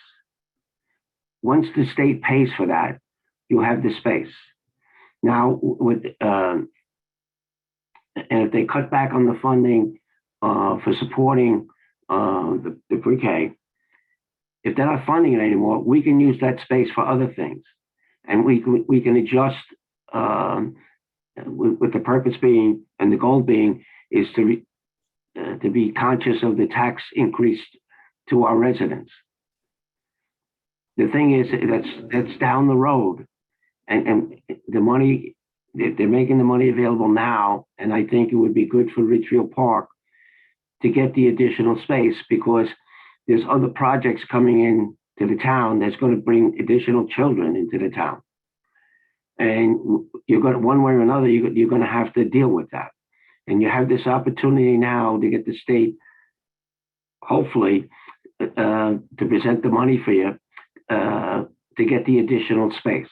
Once the state pays for that, you have the space. Now, and if they cut back on the funding for supporting the pre-K, if they're not funding it anymore, we can use that space for other things, and we can adjust. With the purpose being and the goal being is to be conscious of the tax increase to our residents. The thing is that's down the road, and the money, they're making the money available now, and I think it would be good for Ridgefield Park to get the additional space, because there's other projects coming in to the town that's going to bring additional children into the town. And you're going to, one way or another, you're going to have to deal with that. And you have this opportunity now to get the state, hopefully, to present the money for you to get the additional space.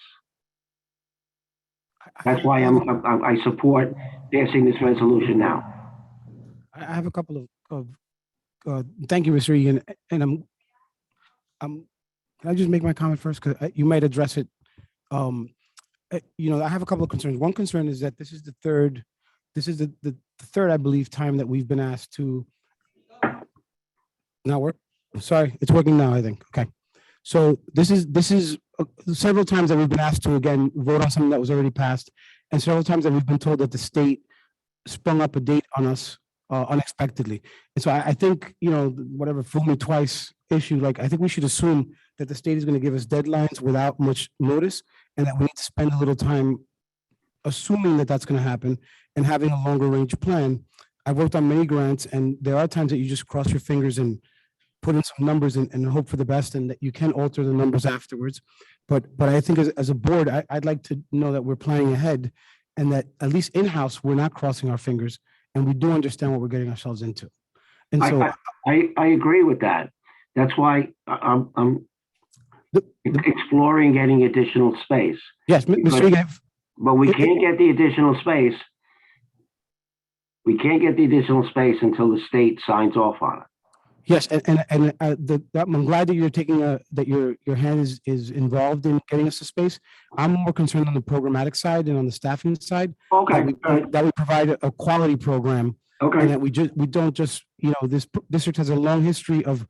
That's why I support passing this resolution now. I have a couple of thank you, Mr. Egan, and can I just make my comment first, because you might address it. I have a couple of concerns. One concern is that this is the third, I believe, time that we've been asked to not work. Sorry, it's working now, I think. Okay. So this is several times that we've been asked to, again, vote on something that was already passed, and several times that we've been told that the state sprung up a date on us unexpectedly. And so I think, whatever fool me twice issue, like, I think we should assume that the state is going to give us deadlines without much notice, and that we need to spend a little time assuming that that's going to happen and having a longer range plan. I've worked on many grants, and there are times that you just cross your fingers and put in some numbers and hope for the best, and that you can alter the numbers afterwards. But I think as a board, I'd like to know that we're planning ahead, and that at least in-house, we're not crossing our fingers, and we do understand what we're getting ourselves into. And so I agree with that. That's why I'm exploring getting additional space. Yes, Mr. Egan. But we can't get the additional space. We can't get the additional space until the state signs off on it. Yes, and I'm glad that you're taking that your hand is involved in getting us a space. I'm more concerned on the programmatic side and on the staffing side. Okay. That we provide a quality program. Okay. And that we don't just, this district has a long history of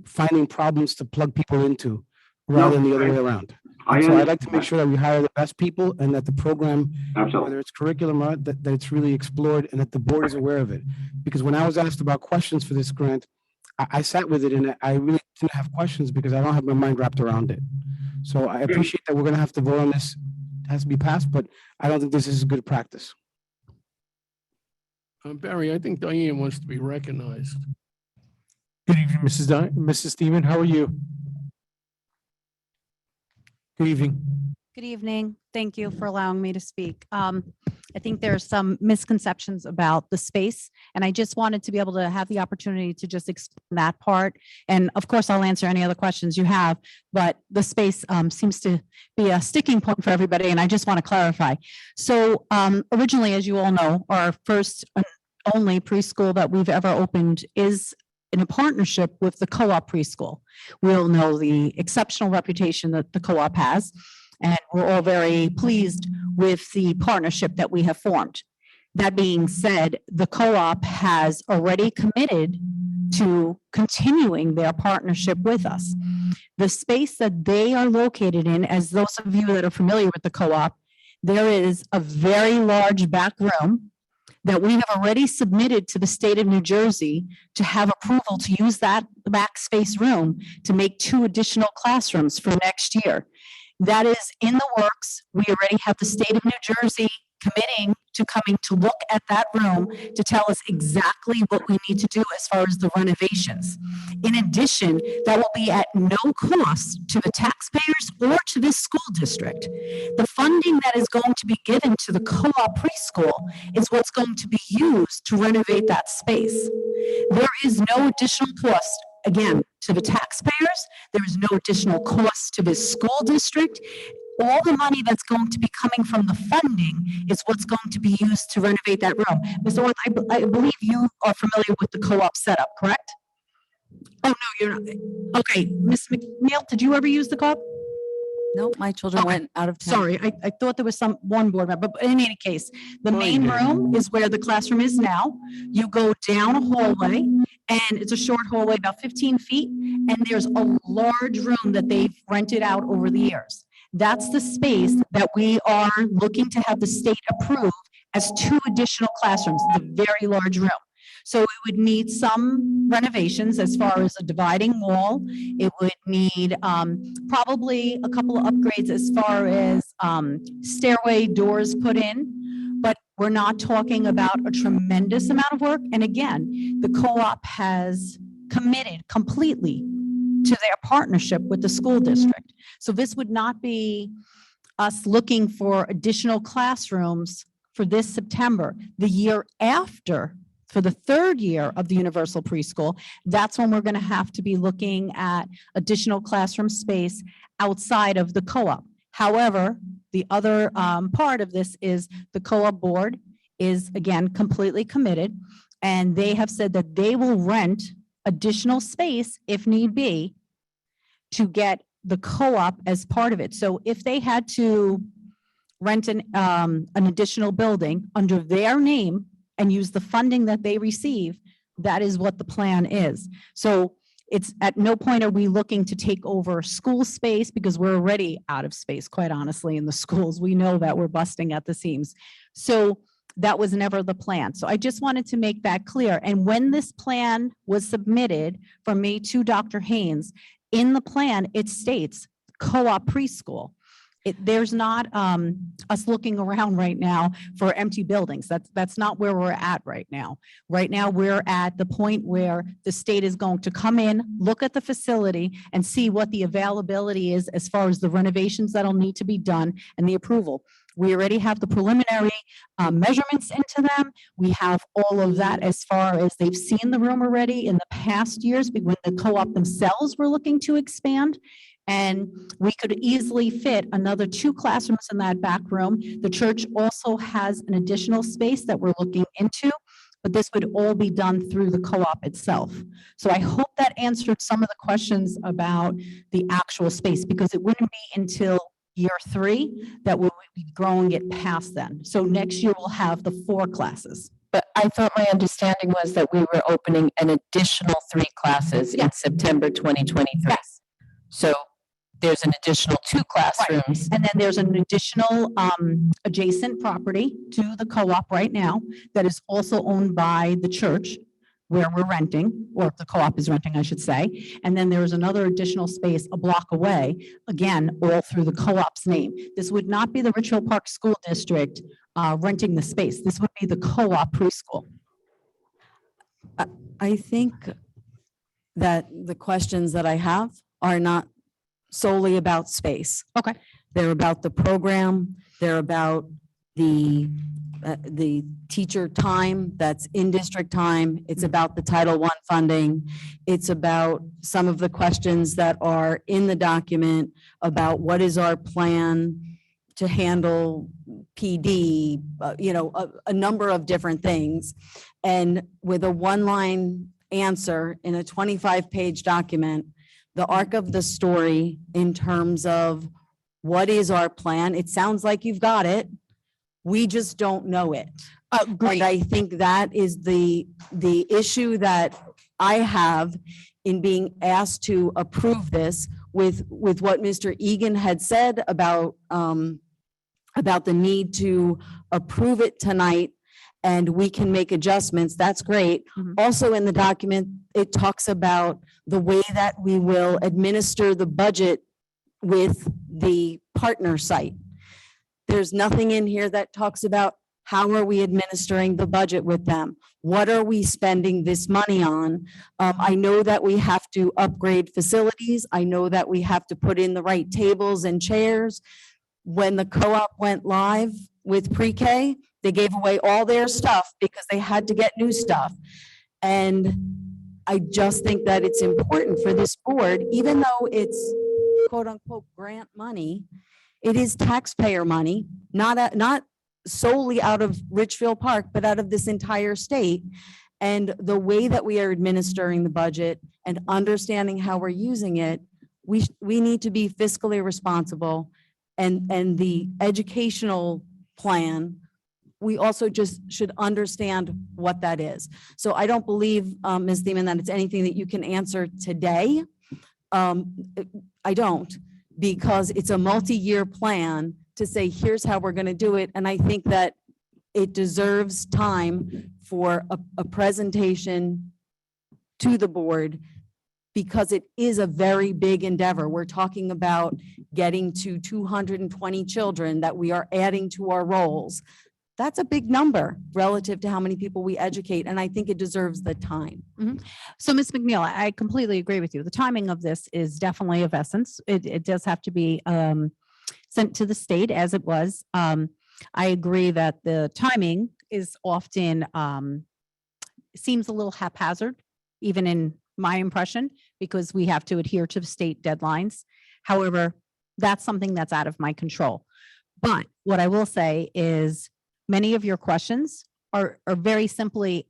finding problems to plug people into rather than the other way around. So I'd like to make sure that we hire the best people, and that the program, whether it's curriculum or that it's really explored, and that the board is aware of it. Because when I was asked about questions for this grant, I sat with it, and I really didn't have questions because I don't have my mind wrapped around it. So I appreciate that we're gonna have to vote on this, it has to be passed, but I don't think this is good practice. Barry, I think Diane wants to be recognized. Good evening, Mrs. Theimann. How are you? Good evening. Good evening. Thank you for allowing me to speak. I think there's some misconceptions about the space, and I just wanted to be able to have the opportunity to just explain that part. And of course, I'll answer any other questions you have, but the space seems to be a sticking point for everybody, and I just want to clarify. So originally, as you all know, our first and only preschool that we've ever opened is in a partnership with the co-op preschool. We all know the exceptional reputation that the co-op has, and we're all very pleased with the partnership that we have formed. That being said, the co-op has already committed to continuing their partnership with us. The space that they are located in, as those of you that are familiar with the co-op, there is a very large back room that we have already submitted to the state of New Jersey to have approval to use that back space room to make 2 additional classrooms for next year. That is in the works. We already have the state of New Jersey committing to coming to look at that room to tell us exactly what we need to do as far as the renovations. In addition, that will be at no cost to the taxpayers or to this school district. The funding that is going to be given to the co-op preschool is what's going to be used to renovate that space. There is no additional cost, again, to the taxpayers. There is no additional cost to this school district. All the money that's going to be coming from the funding is what's going to be used to renovate that room. Mr. Orth, I believe you are familiar with the co-op setup, correct? Oh, no, you're not. Okay, Ms. MacNeill, did you ever use the co-op? No, my children went out of town. Sorry, I thought there was one board member, but in any case, the main room is where the classroom is now. You go down a hallway, and it's a short hallway, about 15 feet, and there's a large room that they've rented out over the years. That's the space that we are looking to have the state approve as 2 additional classrooms, the very large room. So it would need some renovations as far as a dividing wall. It would need probably a couple of upgrades as far as stairway doors put in, but we're not talking about a tremendous amount of work. And again, the co-op has committed completely to their partnership with the school district. So this would not be us looking for additional classrooms for this September. The year after, for the 3rd year of the universal preschool, that's when we're going to have to be looking at additional classroom space outside of the co-op. However, the other part of this is the co-op board is, again, completely committed, and they have said that they will rent additional space if need be to get the co-op as part of it. So if they had to rent an additional building under their name and use the funding that they receive, that is what the plan is. So it's at no point are we looking to take over school space, because we're already out of space, quite honestly, in the schools. We know that we're busting at the seams. So that was never the plan. So I just wanted to make that clear. And when this plan was submitted from me to Dr. Haines, in the plan, it states co-op preschool. There's not us looking around right now for empty buildings. That's not where we're at right now. Right now, we're at the point where the state is going to come in, look at the facility, and see what the availability is as far as the renovations that'll need to be done and the approval. We already have the preliminary measurements into them. We have all of that as far as they've seen the room already in the past years when the co-op themselves were looking to expand. And we could easily fit another 2 classrooms in that back room. The church also has an additional space that we're looking into, but this would all be done through the co-op itself. So I hope that answered some of the questions about the actual space, because it wouldn't be until year 3 that we would be growing it past then. So next year we'll have the 4 classes. But I thought my understanding was that we were opening an additional 3 classes in September 2023. Yes. So there's an additional 2 classrooms. Right. And then there's an additional adjacent property to the co-op right now that is also owned by the church. where we're renting, or the co-op is renting, I should say. And then there is another additional space a block away, again, all through the co-op's name. This would not be the Ridgefield Park School District renting the space. This would be the co-op preschool. I think that the questions that I have are not solely about space. Okay. They're about the program. They're about the teacher time that's in district time. It's about the Title I funding. It's about some of the questions that are in the document about what is our plan to handle PD, a number of different things. And with a one-line answer in a 25-page document, the arc of the story in terms of what is our plan, it sounds like you've got it. We just don't know it. And I think that is the issue that I have in being asked to approve this with what Mr. Egan had said about the need to approve it tonight and we can make adjustments. That's great. Also in the document, it talks about the way that we will administer the budget with the partner site. There's nothing in here that talks about how are we administering the budget with them? What are we spending this money on? I know that we have to upgrade facilities. I know that we have to put in the right tables and chairs. When the co-op went live with pre-K, they gave away all their stuff because they had to get new stuff. And I just think that it's important for this board, even though it's quote unquote grant money, it is taxpayer money, not solely out of Ridgefield Park, but out of this entire state. And the way that we are administering the budget and understanding how we're using it, we need to be fiscally responsible. And the educational plan, we also just should understand what that is. So I don't believe, Ms. Theimann, that it's anything that you can answer today. I don't, because it's a multi-year plan to say, here's how we're going to do it. And I think that it deserves time for a presentation to the board, because it is a very big endeavor. We're talking about getting to 220 children that we are adding to our roles. That's a big number relative to how many people we educate, and I think it deserves the time. So Ms. MacNeill, I completely agree with you. The timing of this is definitely of essence. It does have to be sent to the state as it was. I agree that the timing is often seems a little haphazard, even in my impression, because we have to adhere to the state deadlines. However, that's something that's out of my control. But what I will say is many of your questions are very simply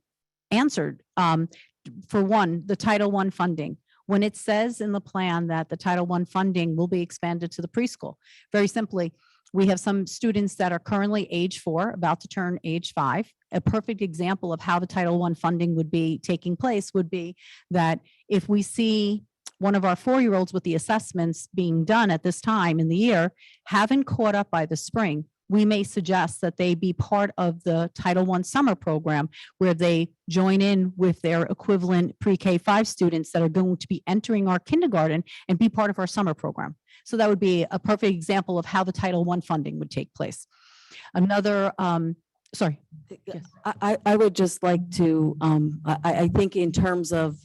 answered. For one, the Title I funding. When it says in the plan that the Title I funding will be expanded to the preschool, very simply, we have some students that are currently age 4, about to turn age 5. A perfect example of how the Title I funding would be taking place would be that if we see one of our 4-year-olds with the assessments being done at this time in the year, haven't caught up by the spring, we may suggest that they be part of the Title I summer program, where they join in with their equivalent pre-K 5 students that are going to be entering our kindergarten and be part of our summer program. So that would be a perfect example of how the Title I funding would take place. Another, sorry. Yes. I would just like to, I think in terms of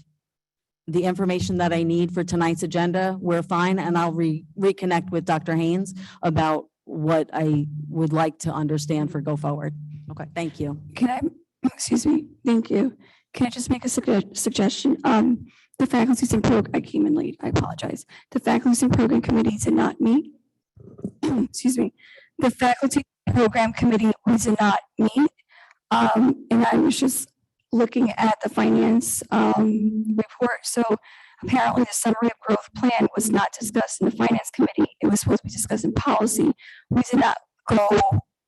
the information that I need for tonight's agenda, we're fine, and I'll reconnect with Dr. Haines about what I would like to understand for go forward. Okay, thank you. Can I, excuse me, thank you. Can I just make a suggestion? The faculties and program, I came in late, I apologize. The faculties and program committee did not meet. Excuse me. The faculty program committee did not meet. And I was just looking at the finance report. So apparently the summary of growth plan was not discussed in the finance committee. It was supposed to be discussed in policy. We did not go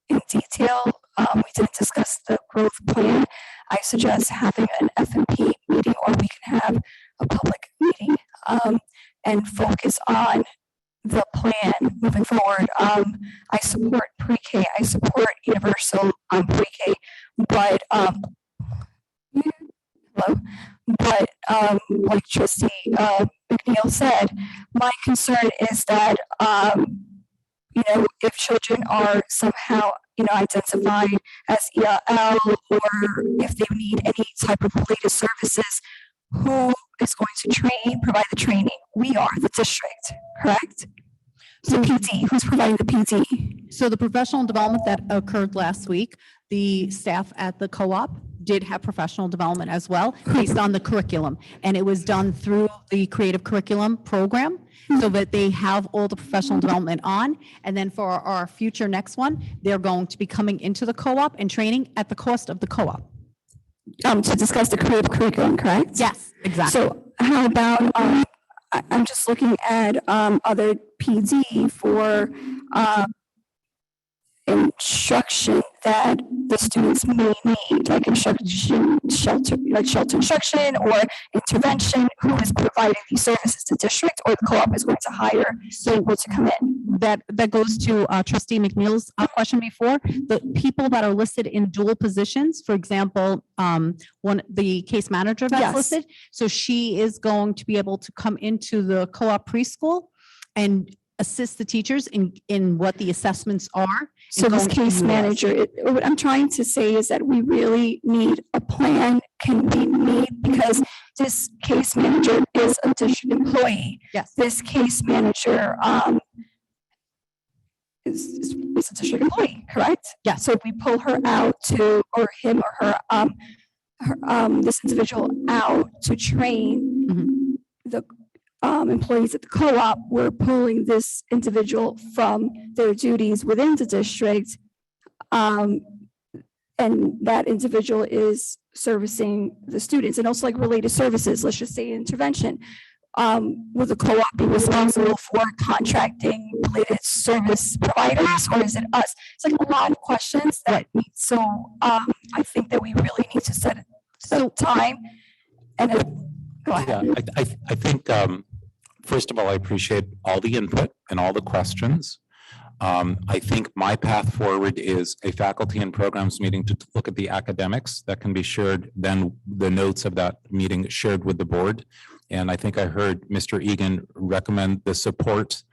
in detail. We didn't discuss the growth plan. I suggest having an F&P meeting, or we can have a public meeting and focus on the plan moving forward. I support pre-K. I support universal pre-K, but hello. like trustee McNeill said, my concern is that, you know, if children are somehow, you know, identified as ELL, or if they need any type of related services, who is going to provide the training? We are the district, correct? The PD, who's providing the PD? So the professional development that occurred last week, the staff at the co-op did have professional development as well, based on the curriculum. And it was done through the creative curriculum program, so that they have all the professional development on. And then for our future next one, they're going to be coming into the co-op and training at the cost of the co-op. To discuss the creative curriculum, correct? Yes, exactly. So how about, I'm just looking at other PD for instruction that the students may need, like instruction, shelter instruction or intervention. Who is providing these services? The district or the co-op is going to hire people to come in? That goes to trustee McNeil's question before. The people that are listed in dual positions, for example, the case manager that's Yes. listed. So she is going to be able to come into the co-op preschool and assist the teachers in what the assessments are. So this case manager, what I'm trying to say is that we really need a plan can be made, because this case manager is a district employee. Yes. This case manager is a district employee, correct? Yeah. So if we pull her out to, or him or her, this individual out to train the employees at the co-op, we're pulling this individual from their duties within the district. And that individual is servicing the students and also like related services, let's just say intervention. Will the co-op be responsible for contracting related service providers, or is it us? It's like a lot of questions that need, so I think that we really need to set time and go ahead. Yeah, I think, first of all, I appreciate all the input and all the questions. I think my path forward is a faculty and programs meeting to look at the academics that can be shared, then the notes of that meeting shared with the board. And I think I heard Mr. Egan recommend the support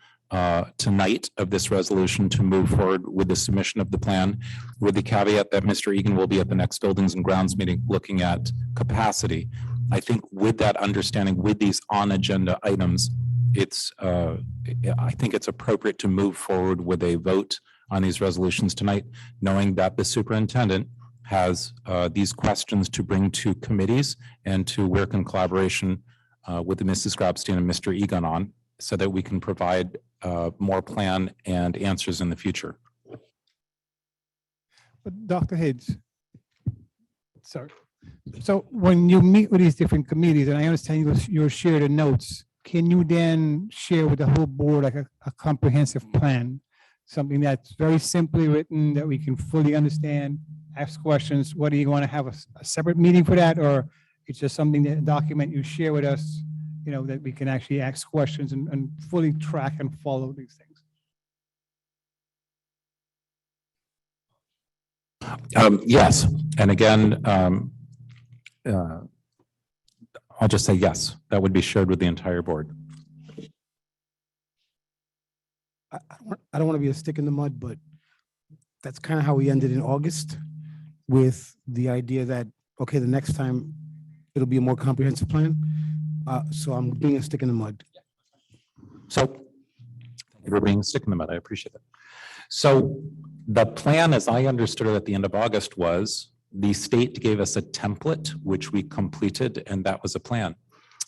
tonight of this resolution to move forward with the submission of the plan, with the caveat that Mr. Egan will be at the next Buildings and Grounds meeting looking at capacity. I think with that understanding, with these on-agenda items, I think it's appropriate to move forward with a vote on these resolutions tonight, knowing that the superintendent has these questions to bring to committees and to work in collaboration with Mrs. Grabstein and Mr. Egan on, so that we can provide more plan and answers in the future. But Dr. Haynes, sorry. So when you meet with these different committees, and I understand you'll share the notes, can you then share with the whole board like a comprehensive plan? Something that's very simply written that we can fully understand, ask questions. What do you want to have a separate meeting for that? Or it's just something that a document you share with us, you know, that we can actually ask questions and fully track and follow these things? Yes, and again, I'll just say yes, that would be shared with the entire board. I don't want to be a stick in the mud, but that's kind of how we ended in August, with the idea that, okay, the next time it'll be a more comprehensive plan. So I'm being a stick in the mud. So thank you for being a stick in the mud. I appreciate it. So the plan, as I understood it at the end of August, was the state gave us a template, which we completed, and that was a plan.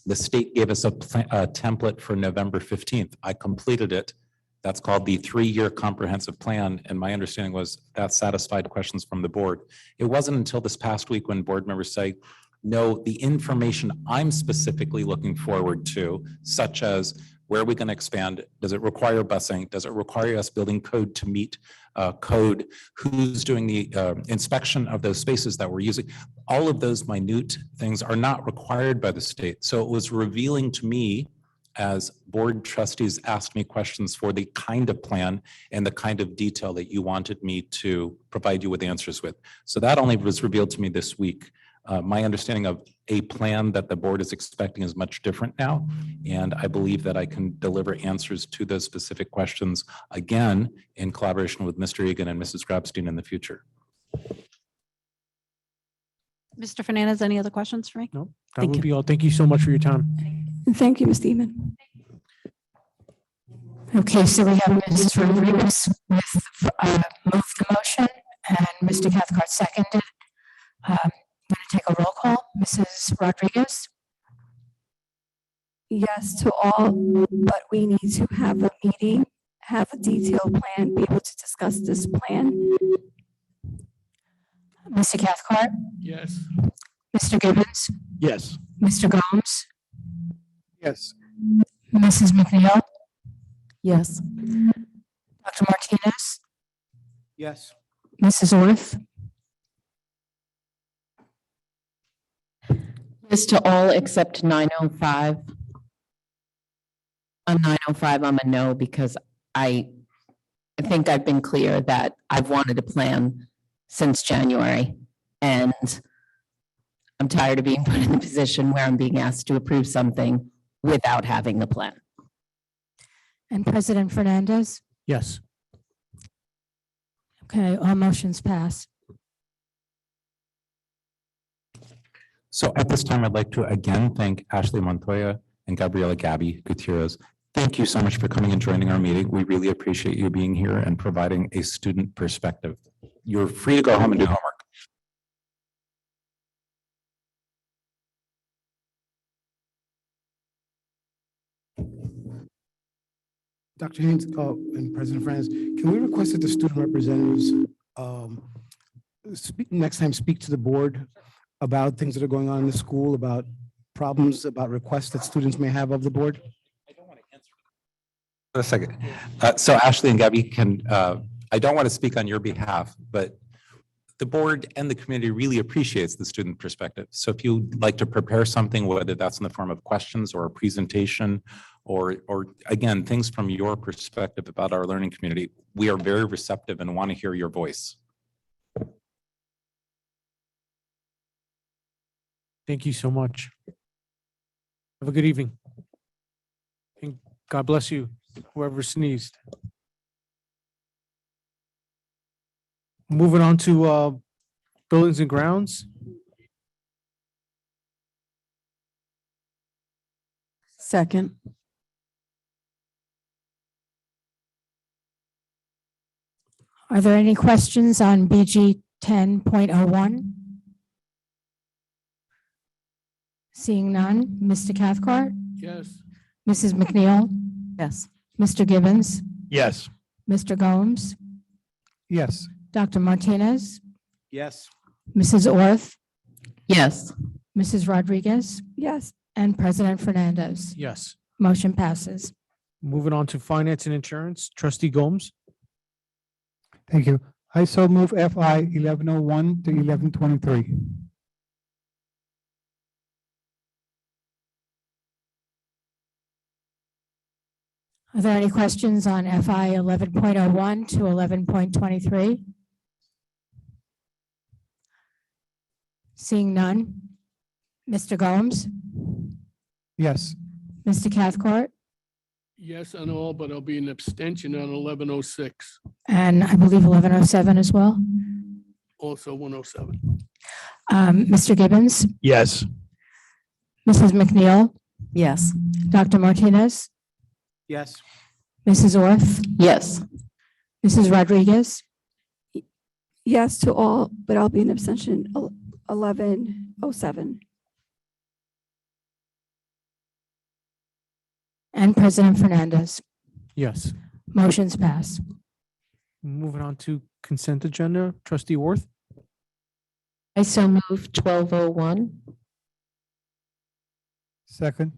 The state gave us a template for November 15th. I completed it. That's called the 3-year comprehensive plan. And my understanding was that satisfied questions from the board. It wasn't until this past week when board members say, no, the information I'm specifically looking forward to, such as where are we going to expand? Does it require busing? Does it require us building code to meet code? Who's doing the inspection of those spaces that we're using? All of those minute things are not required by the state. So it was revealing to me, as board trustees asked me questions for the kind of plan and the kind of detail that you wanted me to provide you with answers with. So that only was revealed to me this week. My understanding of a plan that the board is expecting is much different now. And I believe that I can deliver answers to those specific questions again in collaboration with Mr. Egan and Mrs. Grabstein in the future. Mr. Fernandez, any other questions for me? No, that would be all. Thank you so much for your time. Thank you, Ms. Theimann. Okay, so we have Mrs. Rodriguez with moved the motion and Mr. Cathcart seconded. I'm going to take a roll call. Mrs. Rodriguez? Yes to all, but we need to have a meeting, have a detailed plan, be able to discuss this plan. Mr. Cathcart? Yes. Mr. Gibbons? Yes. Mr. Gomes? Yes. Mrs. MacNeill? Yes. Dr. Martinez? Yes. Mrs. Orth? This to all except 905. On 905, I'm a no because I think I've been clear that I've wanted a plan since January. And I'm tired of being put in the position where I'm being asked to approve something without having the plan. And President Fernandez? Yes. Okay, all motions pass. So at this time, I'd like to again thank Ashley Montoya and Gabriela Gabby Gutierrez. Thank you so much for coming and joining our meeting. We really appreciate you being here and providing a student perspective. You're free to go home and do homework. Dr. Haines, and President Fernandez, can we request that the student representatives next time speak to the board about things that are going on in the school, about problems, about requests that students may have of the board? A second. So Ashley and Gabby can, I don't want to speak on your behalf, but the board and the community really appreciates the student perspective. So if you'd like to prepare something, whether that's in the form of questions or a presentation, or again, things from your perspective about our learning community, we are very receptive and want to hear your voice. Thank you so much. Have a good evening. And God bless you, whoever sneezed. Moving on to buildings and grounds. Second. Are there any questions on BG 10.01? Seeing none, Mr. Cathcart? Yes. Mrs. MacNeill? Yes. Mr. Gibbons? Yes. Mr. Gomes? Yes. Dr. Martinez? Yes. Mrs. Orth? Yes. Mrs. Rodriguez? Yes. And President Fernandez? Yes. Motion passes. Moving on to finance and insurance, trustee Gomes. Thank you. I so move FI 1101 to 1123. Are there any questions on FI 11.01 to 11.23? Seeing none. Mr. Gomes? Yes. Mr. Cathcart? Yes on all, but I'll be an abstention on 1106, And I believe 1107 as well. also 107. Mr. Gibbons? Yes. Mrs. MacNeill? Yes. Dr. Martinez? Yes. Mrs. Orth? Yes. Mrs. Rodriguez? Yes to all, but I'll be an abstention, 1107. And President Fernandez? Yes. Motions pass. Moving on to consent agenda, trustee Orth. I so move 1201. Second.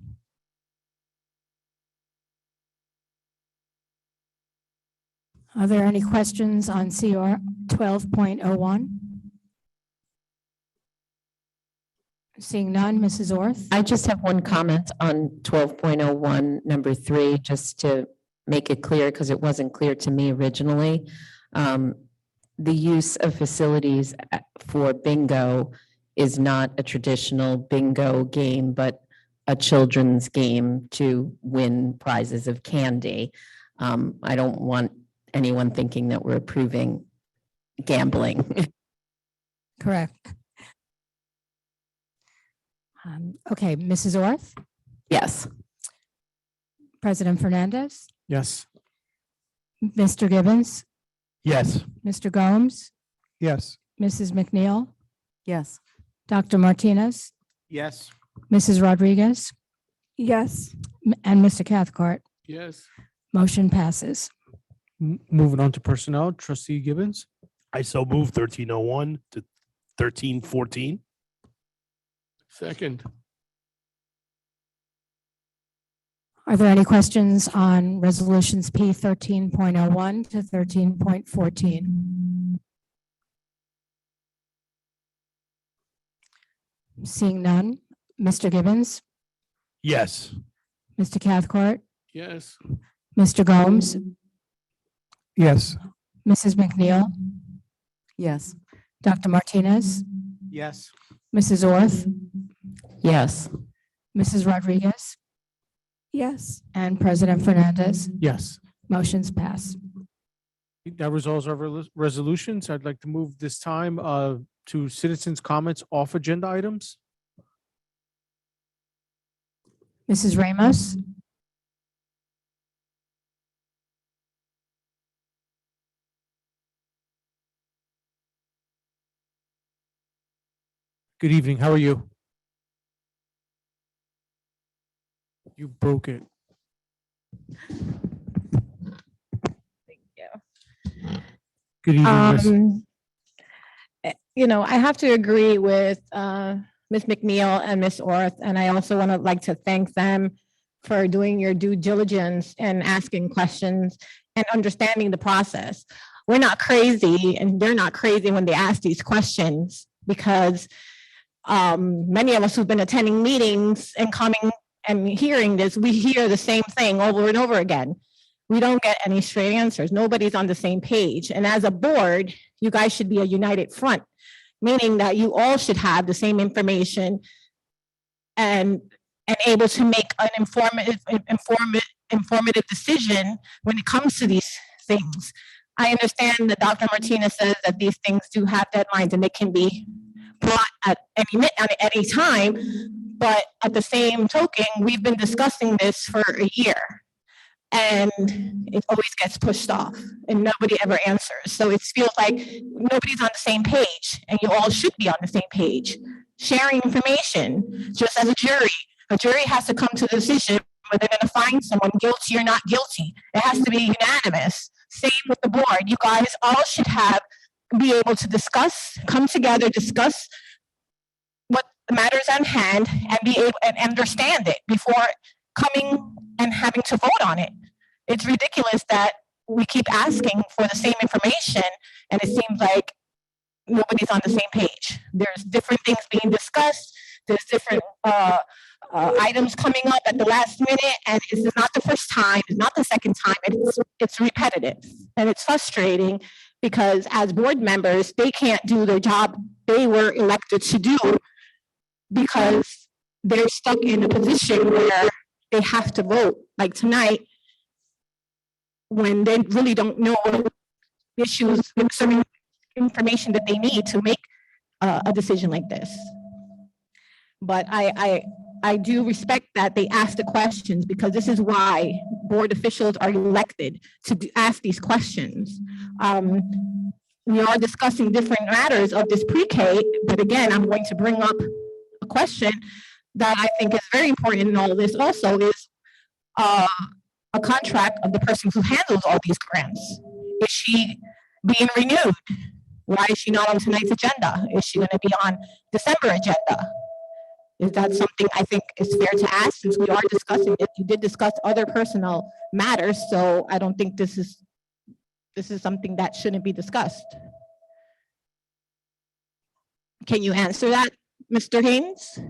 Are there any questions on CR 12.01? Seeing none, Mrs. Orth? I just have one comment on 12.01, number 3, just to make it clear, because it wasn't clear to me originally. The use of facilities for bingo is not a traditional bingo game, but a children's game to win prizes of candy. I don't want anyone thinking that we're approving gambling. Correct. Okay, Mrs. Orth, Yes. President Fernandez, Yes. Mr. Gibbons, Yes. Mr. Gomes, Yes. Mrs. MacNeill, Yes. Dr. Martinez, Yes. Mrs. Rodriguez, Yes. and Mr. Cathcart. Yes. Motion passes. Moving on to personnel, trustee Gibbons. I so move 1301 to 1314. Second. Are there any questions on resolutions P 13.01 to 13.14? Seeing none, Mr. Gibbons, Yes. Mr. Cathcart, Yes. Mr. Gomes, Yes. Mrs. MacNeill, Yes. Dr. Martinez, Yes. Mrs. Orth, Yes. Mrs. Rodriguez, Yes. and President Fernandez. Yes. Motion's pass. That resolves our resolutions. I'd like to move this time to citizens' comments off agenda items. Mrs. Ramos, Good evening. How are you? You broke it. Good evening, Miss. You know, I have to agree with Ms. MacNeill and Ms. Orth, and I also want to like to thank them for doing your due diligence and asking questions and understanding the process. We're not crazy, and they're not crazy when they ask these questions, because many of us who've been attending meetings and coming and hearing this, we hear the same thing over and over again. We don't get any straight answers. Nobody's on the same page. And as a board, you guys should be a united front, meaning that you all should have the same information and able to make an informative decision when it comes to these things. I understand that Dr. Martinez says that these things do have deadlines and they can be brought at any time, but at the same token, we've been discussing this for a year, and it always gets pushed off and nobody ever answers. So it feels like nobody's on the same page, and you all should be on the same page. Sharing information, just as a jury has to come to the decision whether they're going to find someone guilty or not guilty. It has to be unanimous. Same with the board. You guys all should be able to come together, discuss what the matters at hand, and be able and understand it before coming and having to vote on it. It's ridiculous that we keep asking for the same information, and it seems like nobody's on the same page. There's different things being discussed. There's different items coming up at the last minute, and this is not the first time, it's not the second time, it's repetitive, and it's frustrating because as board members, they can't do their job they were elected to do because they're stuck in a position where they have to vote, like tonight, when they really don't know what issues, certain information that they need to make a decision like this. But I do respect that they ask the questions, because this is why board officials are elected to ask these questions. We are discussing different matters of this pre-K, but again, I'm going to bring up a question that I think is very important in all of this also is a contract of the person who handles all these grants. Is she being renewed? Why is she not on tonight's agenda? Is she going to be on December agenda? Is that something I think is fair to ask, since we are discussing it? You did discuss other personal matters, so I don't think this is something that shouldn't be discussed. Can you answer that, Mr. Haines?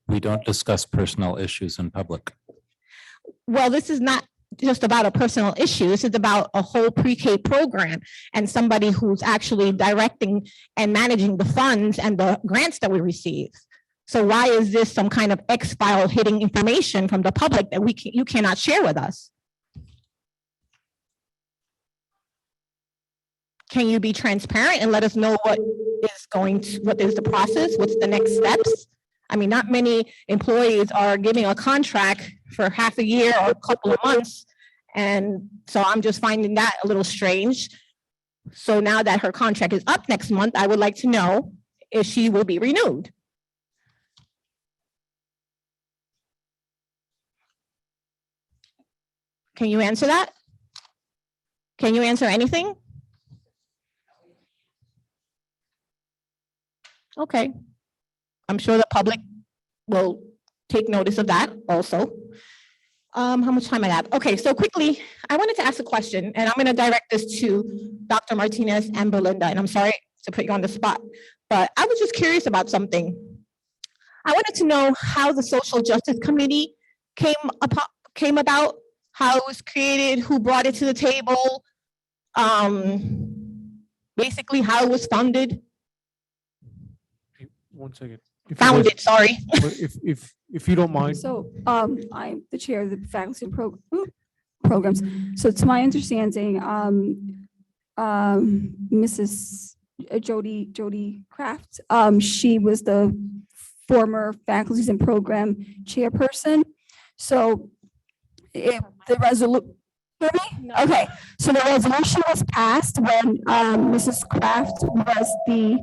We don't discuss personal issues in public. Well, this is not just about a personal issue. This is about a whole pre-K program and somebody who's actually directing and managing the funds and the grants that we receive. So why is this some kind of X file hitting information from the public that you cannot share with us? Can you be transparent and let us know what is the process? What's the next steps? I mean, not many employees are giving a contract for half a year or a couple of months. And so I'm just finding that a little strange. So now that her contract is up next month, I would like to know if she will be renewed. Can you answer that? Can you answer anything? Okay. I'm sure the public will take notice of that also. How much time I have? Okay, so quickly, I wanted to ask a question, and I'm going to direct this to Dr. Martinez and Belinda, and I'm sorry to put you on the spot, but I was just curious about something. I wanted to know how the Social Justice Committee came about, how it was created, who brought it to the table, basically how it was funded. 1 second. Founded, sorry. If you don't mind. So I'm the chair of the faculty and programs. So to my understanding, Mrs. Jody Kraft, she was the former faculties and program chairperson. So if the resolution, okay, so the resolution was passed when Mrs. Kraft was the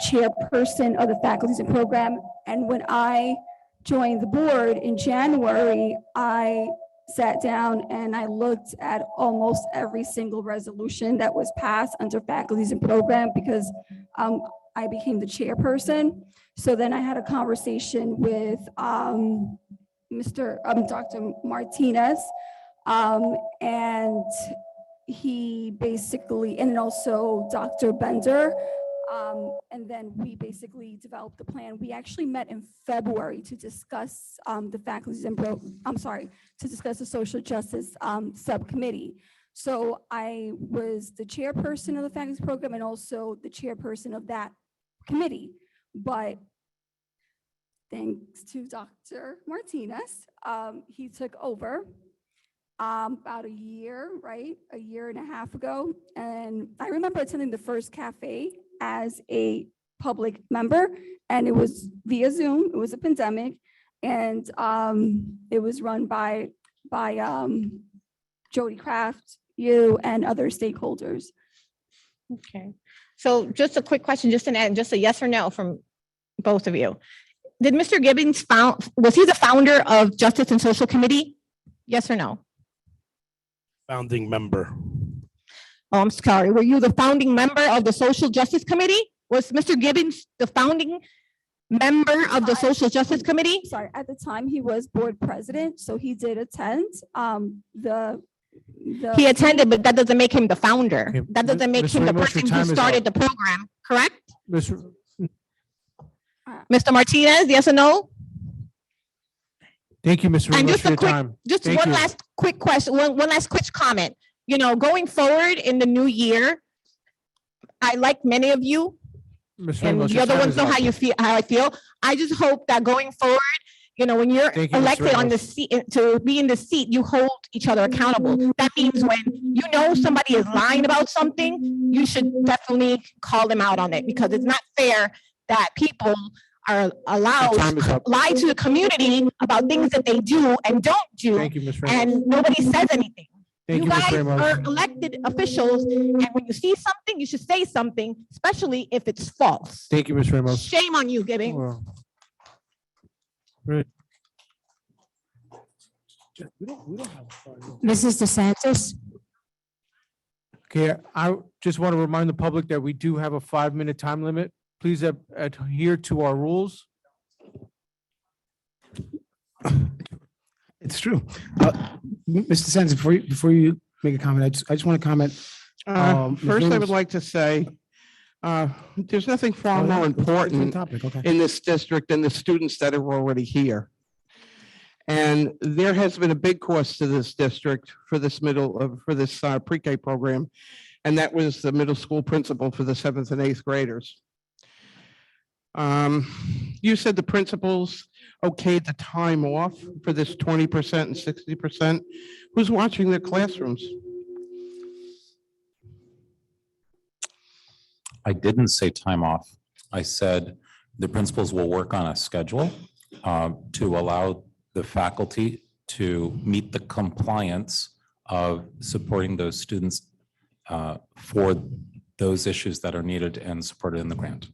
chairperson of the faculties and program. And when I joined the board in January, I sat down and I looked at almost every single resolution that was passed under faculties and program because I became the chairperson. So then I had a conversation with Dr. Martinez, and he basically, and also Dr. Bender, and then we basically developed the plan. We actually met in February to discuss the faculties and to discuss the social justice subcommittee. So I was the chairperson of the faculties program and also the chairperson of that committee. But thanks to Dr. Martinez, he took over about a year and a half ago. And I remember attending the first cafe as a public member, and it was via Zoom. It was a pandemic, and it was run by Jody Kraft, you, and other stakeholders. Okay, so just a quick question, just a yes or no from both of you. Did Mr. Gibbons was he the founder of Justice and Social Committee? Yes or no? Founding member. Oh, I'm sorry. Were you the founding member of the Social Justice Committee? Was Mr. Gibbons the founding member of the Social Justice Committee? Sorry, at the time he was board president, so he did attend He attended, but that doesn't make him the founder. Okay, That doesn't make Ms. him the Ramos, your person who time is started up. the program, correct? Ms. Mr. Martinez, yes or no? Thank you, Ms. And Ramos, just for a your quick, time. just Thank one you. last quick question, one last quick comment. You know, going forward in the new year, I like many of you, Ms. and Ramos, the your other time ones is know up. how you feel, how I feel. I just hope that going forward, you know, when you're Thank you, Ms. elected on the Ramos. seat, to be in the seat, you hold each other accountable. That means when you know somebody is lying about something, you should definitely call them out on it, because it's not fair that people are allowed time is to up. lie to the community about things that they do and don't do, Thank you, Ms. Ramos. and nobody says anything. Thank You you, Ms. guys Ramos. are elected officials, and when you see something, you should say something, especially if it's false. Thank you, Ms. Ramos. Shame on you, Gibbons. Well, right. Mrs. DeSantis? Okay, I just want to remind the public that we do have a 5-minute time limit. Please adhere to our rules. It's true. Mr. Sands, before you make a comment, I just want to comment. Ms. First, I would Ramos- like to say, there's nothing far Oh, more yeah, it's a different important topic, okay. in this district than the students that are already here. And there has been a big cost to this district for this pre-K program. And that was the middle school principal for the 7th and 8th graders. You said the principals okayed the time off for this 20% and 60%. Who's watching their classrooms? I didn't say time off. I said the principals will work on a schedule to allow the faculty to meet the compliance of supporting those students for those issues that are needed and supported in the grant.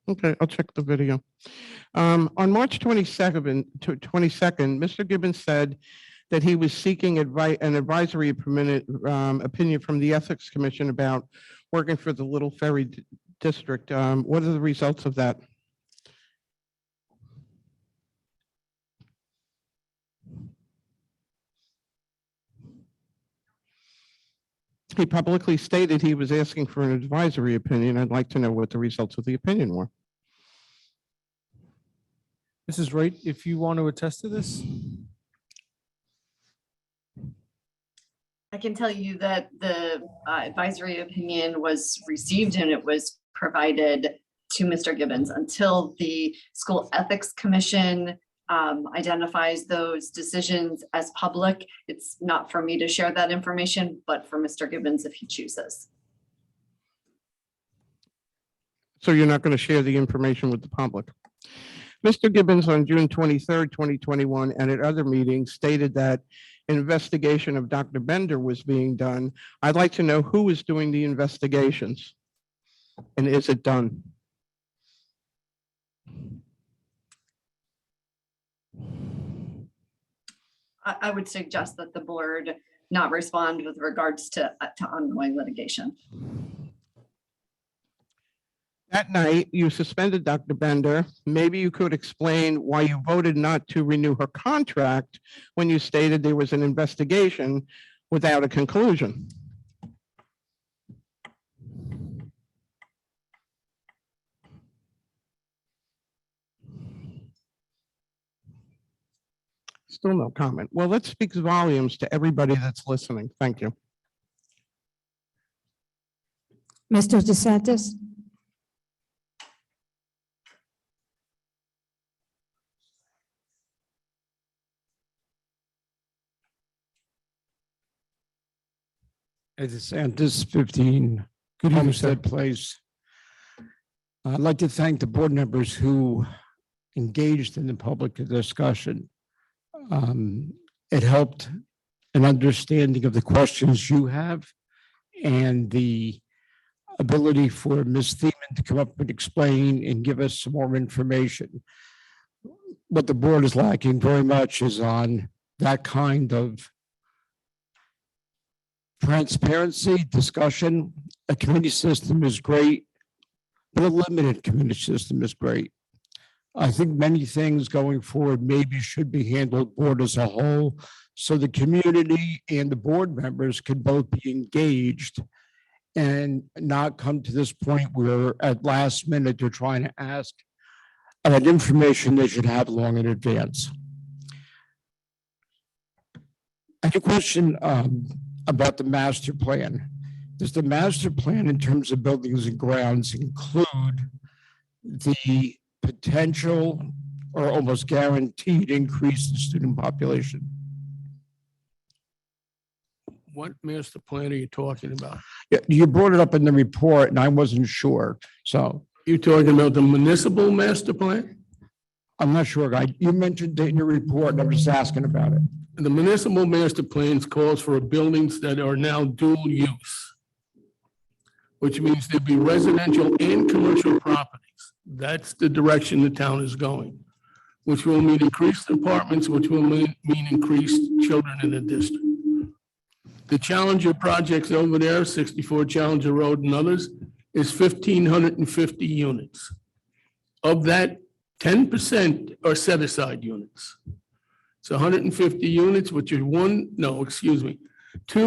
Okay, I'll check the video. On March 22nd, Mr. Gibbons said that he was seeking an advisory opinion from the Ethics Commission about working for the Little Ferry District. What are the results of that? He publicly stated he was asking for an advisory opinion. I'd like to know what the results of the opinion were. Mrs. Wright, if you want to attest to this. I can tell you that the advisory opinion was received and it was provided to Mr. Gibbons. Until the School Ethics Commission identifies those decisions as public, it's not for me to share that information, but for Mr. Gibbons if he chooses. So you're not going to share the information with the public. Mr. Gibbons on June 23rd, 2021, and at other meetings stated that an investigation of Dr. Bender was being done. I'd like to know who is doing the investigations and is it done? I would suggest that the board not respond with regards to ongoing litigation. That night, you suspended Dr. Bender. Maybe you could explain why you voted not to renew her contract when you stated there was an investigation without a conclusion. Still no comment. Well, that speaks volumes to everybody that's listening. Thank you. Mr. DeSantis? DeSantis, 15 Homestead Place. I'd like to thank the board members who engaged in the public discussion. It helped an understanding of the questions you have and the ability for Ms. Theimann to come up and explain and give us some more information. What the board is lacking very much is on that kind of transparency, discussion. A committee system is great, but a limited committee system is great. I think many things going forward maybe should be handled board as a whole, so the community and the board members can both be engaged and not come to this point where at last minute they're trying to ask about information they should have long in advance. I have a question about the master plan. Does the master plan in terms of buildings and grounds include the potential or almost guaranteed increase in student population? What master plan are you talking about? Yeah, you brought it up in the report and I wasn't sure. So you're talking about the municipal master plan? I'm not sure. You mentioned it in your report and I'm just asking about it. The municipal master plans calls for buildings that are now dual use, which means there'll be residential and commercial properties. That's the direction the town is going, which will mean increased apartments, which will mean increased children in the district. The Challenger projects over there, 64 Challenger Road and others, is 1,550 units. Of that, 10% are set-aside units. It's 150 units, which are 2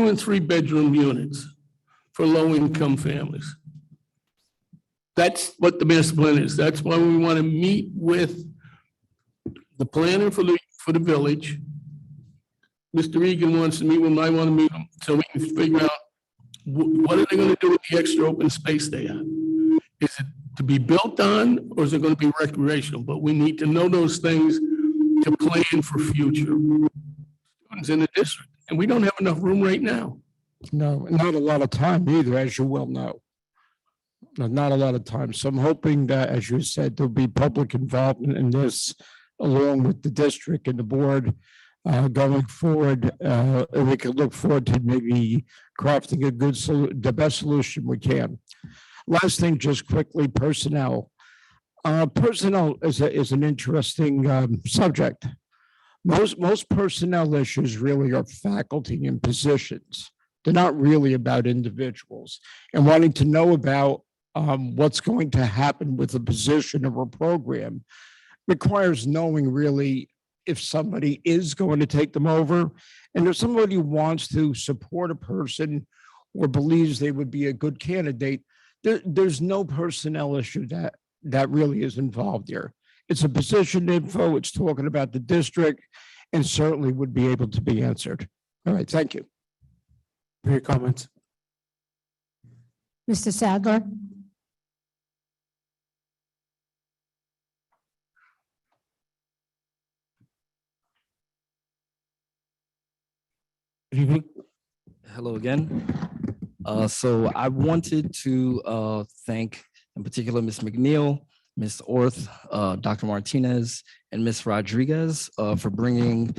and 3 bedroom units for low-income families. That's what the master plan is. That's why we want to meet with the planner for the village Mr. Egan wants to meet with them, I want to meet them, so we can figure out what are they going to do with the extra open space they have? Is it to be built on, or is it going to be recreational? But we need to know those things to plan for future students in the district, and we don't have enough room right now. No, not a lot of time either, as you well know. Not a lot of time. So I'm hoping that, as you said, there'll be public involvement in this, along with the district and the board going forward. And we can look forward to maybe crafting a good, the best solution we can. Last thing, just quickly, personnel. Personnel is an interesting subject. Most personnel issues really are faculty and positions. They're not really about individuals, and wanting to know about what's going to happen with a position or a program requires knowing really if somebody is going to take them over, and if somebody wants to support a person or believes they would be a good candidate. There's no personnel issue that really is involved here. It's a position info. It's talking about the district, and certainly would be able to be answered. All right, thank you for your comments. Mr. Sadler? Good evening. Hello again. So I wanted to thank in particular Ms. MacNeill, Ms. Orth, Dr. Martinez, and Ms. Rodriguez for bringing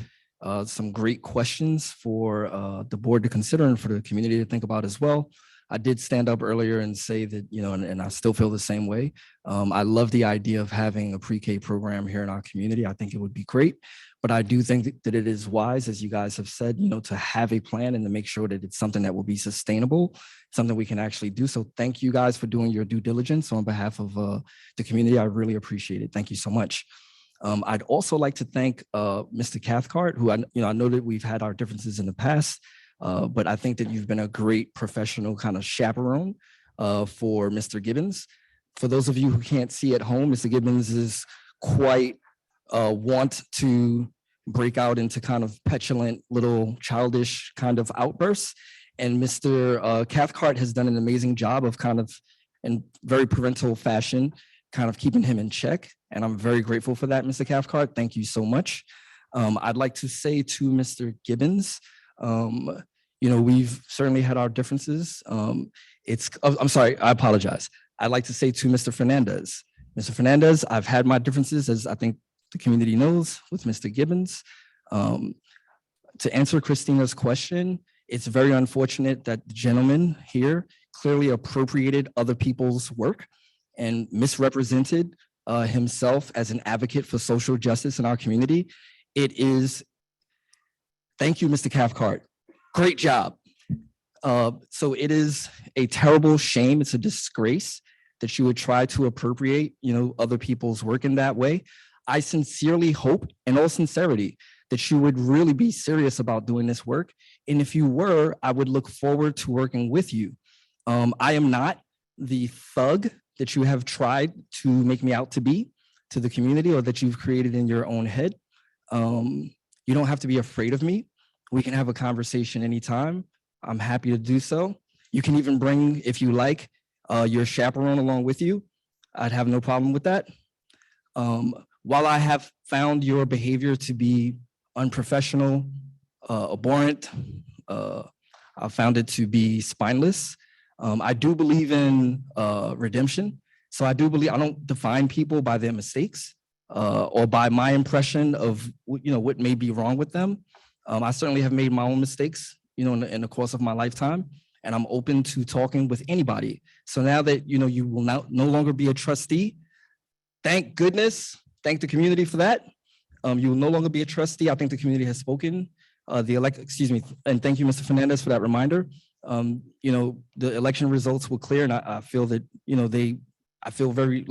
some great questions for the board to consider and for the community to think about as well. I did stand up earlier and say that, and I still feel the same way. I love the idea of having a pre-K program here in our community. I think it would be great, but I do think that it is wise, as you guys have said, to have a plan and to make sure that it's something that will be sustainable, something we can actually do. So thank you guys for doing your due diligence on behalf of the community. I really appreciate it. Thank you so much. I'd also like to thank Mr. Cathcart, who I know that we've had our differences in the past, but I think that you've been a great professional kind of chaperone for Mr. Gibbons. For those of you who can't see at home, Mr. Gibbons is quite want to break out into kind of petulant little childish kind of outbursts. And Mr. Cathcart has done an amazing job of kind of in very parental fashion, kind of keeping him in check. And I'm very grateful for that, Mr. Cathcart. Thank you so much. I'd like to say to Mr. Gibbons, we've certainly had our differences. I'm sorry, I apologize. I'd like to say to Mr. Fernandez, I've had my differences, as I think the community knows, with Mr. Gibbons. To answer Christina's question, it's very unfortunate that the gentleman here clearly appropriated other people's work and misrepresented himself as an advocate for social justice in our community. Thank you, Mr. Cathcart. Great job. So it is a terrible shame. It's a disgrace that you would try to appropriate, other people's work in that way. I sincerely hope, in all sincerity, that you would really be serious about doing this work. And if you were, I would look forward to working with you. I am not the thug that you have tried to make me out to be to the community, or that you've created in your own head. You don't have to be afraid of me. We can have a conversation anytime. I'm happy to do so. You can even bring, if you like, your chaperone along with you. I'd have no problem with that. While I have found your behavior to be unprofessional, abhorrent, I found it to be spineless. I do believe in redemption. So I do believe I don't define people by their mistakes or by my impression of what may be wrong with them. I certainly have made my own mistakes, in the course of my lifetime, and I'm open to talking with anybody. So now that you will no longer be a trustee, thank goodness, thank the community for that. You will no longer be a trustee. I think the community has spoken. And thank you, Mr. Fernandez, for that reminder. The election results were clear, and I feel that I feel very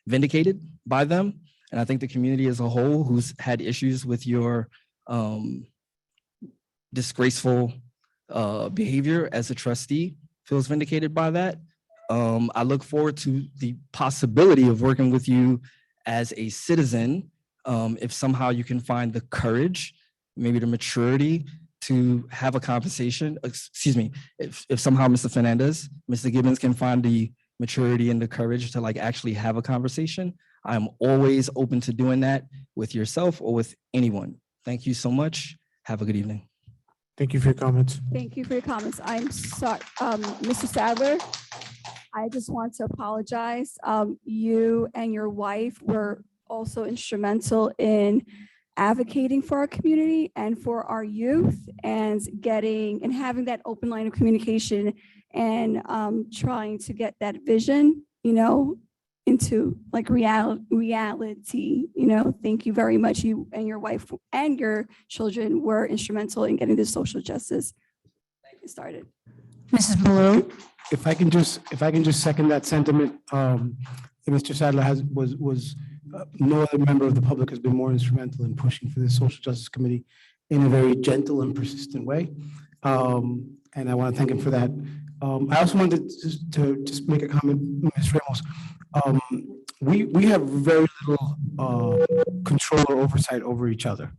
vindicated by them. And I think the community as a whole, who's had issues with your disgraceful behavior as a trustee, feels vindicated by that. I look forward to the possibility of working with you as a citizen, if somehow you can find the courage maybe the maturity to have a conversation. Excuse me, if somehow Mr. Fernandez, Mr. Gibbons can find the maturity and the courage to like actually have a conversation, I'm always open to doing that with yourself or with anyone. Thank you so much. Have a good evening. Thank you for your comments. Thank you for your comments. I'm sorry, Mr. Sadler, I just want to apologize. You and your wife were also instrumental in advocating for our community and for our youth and having that open line of communication and trying to get that vision, into like reality, thank you very much. You and your wife and your children were instrumental in getting this social justice started. Mrs. Baloo? If I can just second that sentiment, Mr. Sadler was no other member of the public has been more instrumental in pushing for this social justice committee in a very gentle and persistent way. And I want to thank him for that. I also wanted to just make a comment, Ms. Ramos. We have very little control or oversight over each other.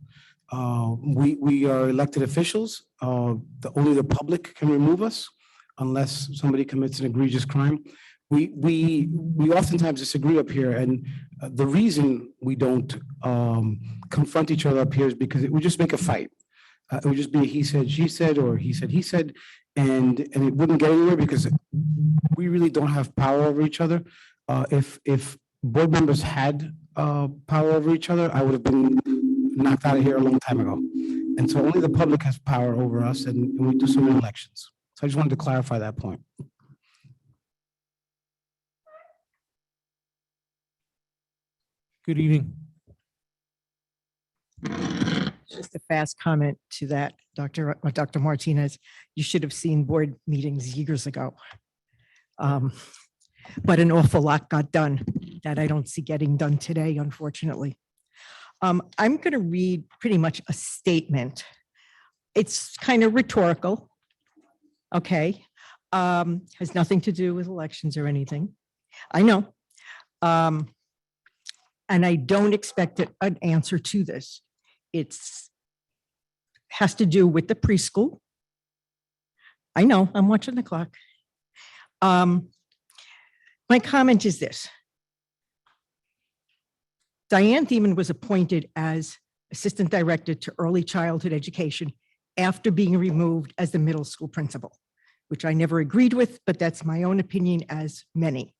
We are elected officials. Only the public can remove us unless somebody commits an egregious crime. We oftentimes disagree up here, and the reason we don't confront each other up here is because it would just make a fight. It would just be a he said, she said, or he said, and it wouldn't get anywhere because we really don't have power over each other. If board members had power over each other, I would have been knocked out of here a long time ago. And so only the public has power over us, and we do so many elections. So I just wanted to clarify that point. Good evening. Just a fast comment to that, Dr. Martinez. You should have seen board meetings years ago. But an awful lot got done that I don't see getting done today, unfortunately. I'm going to read pretty much a statement. It's kind of rhetorical, okay? Has nothing to do with elections or anything. I know. And I don't expect an answer to this. Has to do with the preschool. I know, I'm watching the clock. My comment is this. Diane Theimann was appointed as Assistant Director to Early Childhood Education after being removed as the middle school principal, which I never agreed with, but that's my own opinion as many.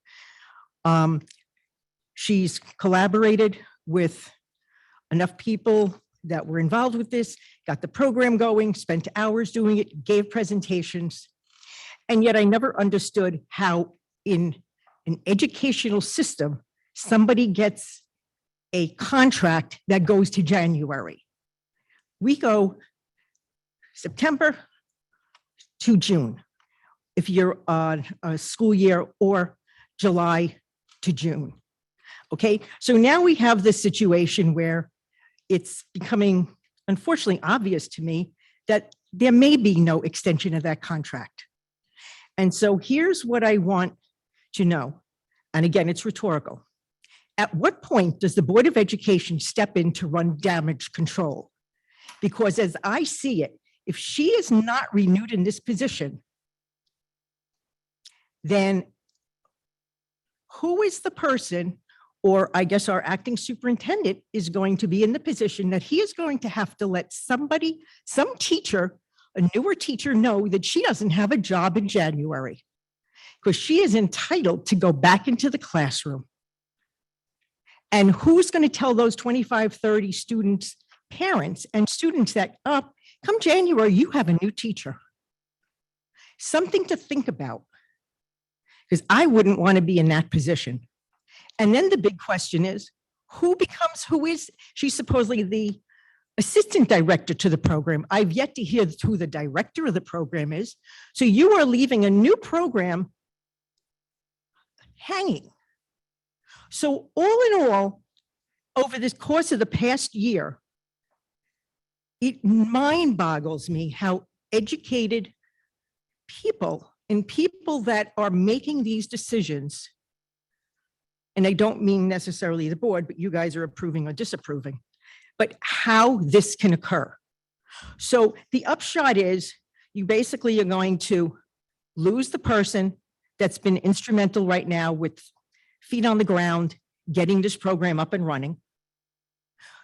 She's collaborated with enough people that were involved with this, got the program going, spent hours doing it, gave presentations. And yet I never understood how in an educational system, somebody gets a contract that goes to January. We go September to June, if you're on a school year, or July to June. Okay, so now we have this situation where it's becoming, unfortunately, obvious to me that there may be no extension of that contract. And so here's what I want to know. And again, it's rhetorical. At what point does the Board of Education step in to run damage control? Because as I see it, if she is not renewed in this position, then who is the person, or I guess our acting superintendent is going to be in the position that he is going to have to let somebody, some teacher, a newer teacher, know that she doesn't have a job in January because she is entitled to go back into the classroom. And who's going to tell those 25, 30 students, parents and students that come January, you have a new teacher? Something to think about, because I wouldn't want to be in that position. And then the big question is, who is, she's supposedly the assistant director to the program. I've yet to hear who the director of the program is. So you are leaving a new program hanging. So all in all, over this course of the past year, it mind boggles me how educated people and people that are making these decisions, and I don't mean necessarily the board, but you guys are approving or disapproving, but how this can occur. So the upshot is you basically are going to lose the person that's been instrumental right now with feet on the ground, getting this program up and running.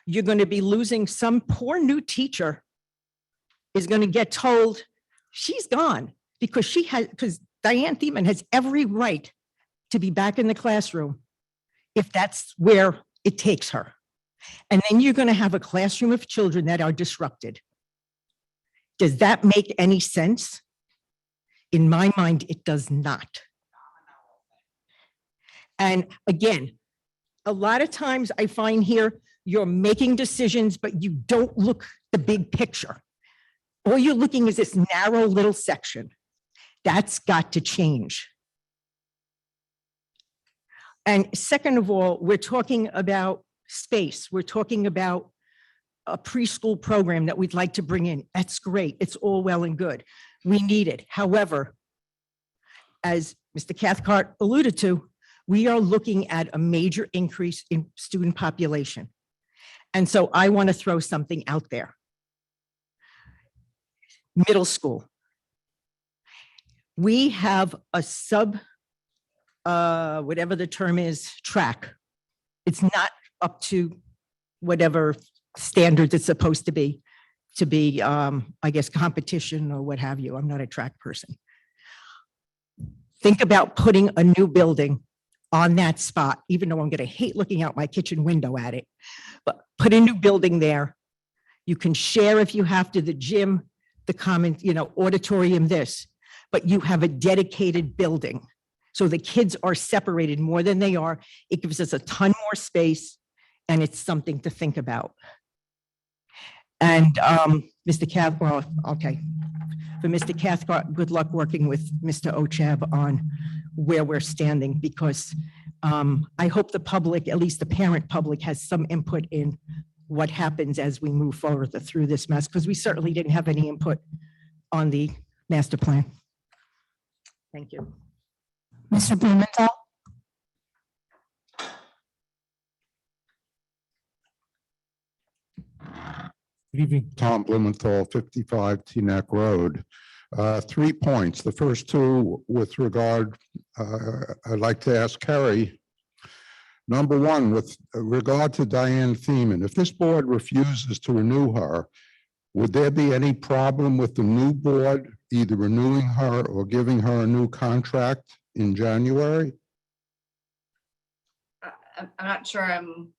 You're going to be losing some poor new teacher is going to get told she's gone because Diane Theimann has every right to be back in the classroom if that's where it takes her. And then you're going to have a classroom of children that are disrupted. Does that make any sense? In my mind, it does not. And again, a lot of times I find here, you're making decisions, but you don't look the big picture. All you're looking is this narrow little section. That's got to change. And second of all, we're talking about space. We're talking about a preschool program that we'd like to bring in. That's great. It's all well and good. We need it. However, as Mr. Cathcart alluded to, we are looking at a major increase in student population. And so I want to throw something out there. Middle school. We have a whatever the term is, track. It's not up to whatever standards it's supposed to be, I guess, competition or what have you. I'm not a track person. Think about putting a new building on that spot, even though I'm going to hate looking out my kitchen window at it, but put a new building there. You can share if you have to, the gym, the common, auditorium, this, but you have a dedicated building. So the kids are separated more than they are. It gives us a ton more space, and it's something to think about. And Mr. Cathcart, okay. For Mr. Cathcart, good luck working with Mr. Ochab on where we're standing, because I hope the public, at least the parent public, has some input in what happens as we move forward through this mess, because we certainly didn't have any input on the master plan. Thank you. Mr. Blumenthal? Good evening. Tom Blumenthal, 55 Teaneck Road. 3 points. The first two with regard, I'd like to ask Kerry. Number one, with regard to Diane Theimann, if this board refuses to renew her, would there be any problem with the new board either renewing her or giving her a new contract in January? I'm not sure I'm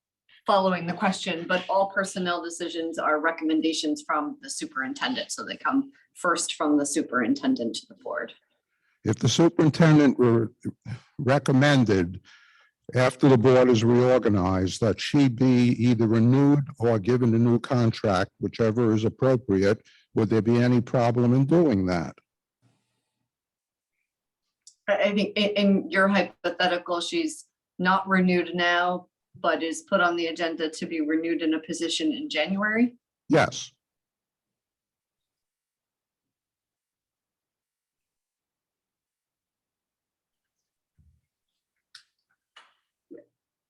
following the question, but all personnel decisions are recommendations from the superintendent. So they come first from the superintendent to the board. If the superintendent recommended after the board is reorganized that she be either renewed or given a new contract, whichever is appropriate, would there be any problem in doing that? I think in your hypothetical, she's not renewed now, but is put on the agenda to be renewed in a position in January. Yes.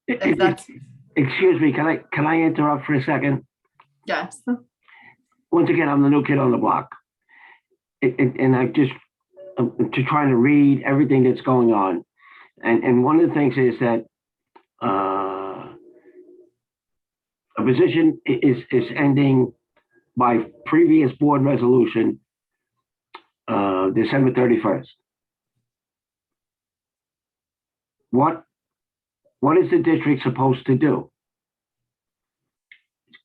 Excuse me, can I interrupt for a second? Yes. Once again, I'm the new kid on the block. And I just, to trying to read everything that's going on. And one of the things is that a position is ending by previous board resolution, December 31st. What is the district supposed to do?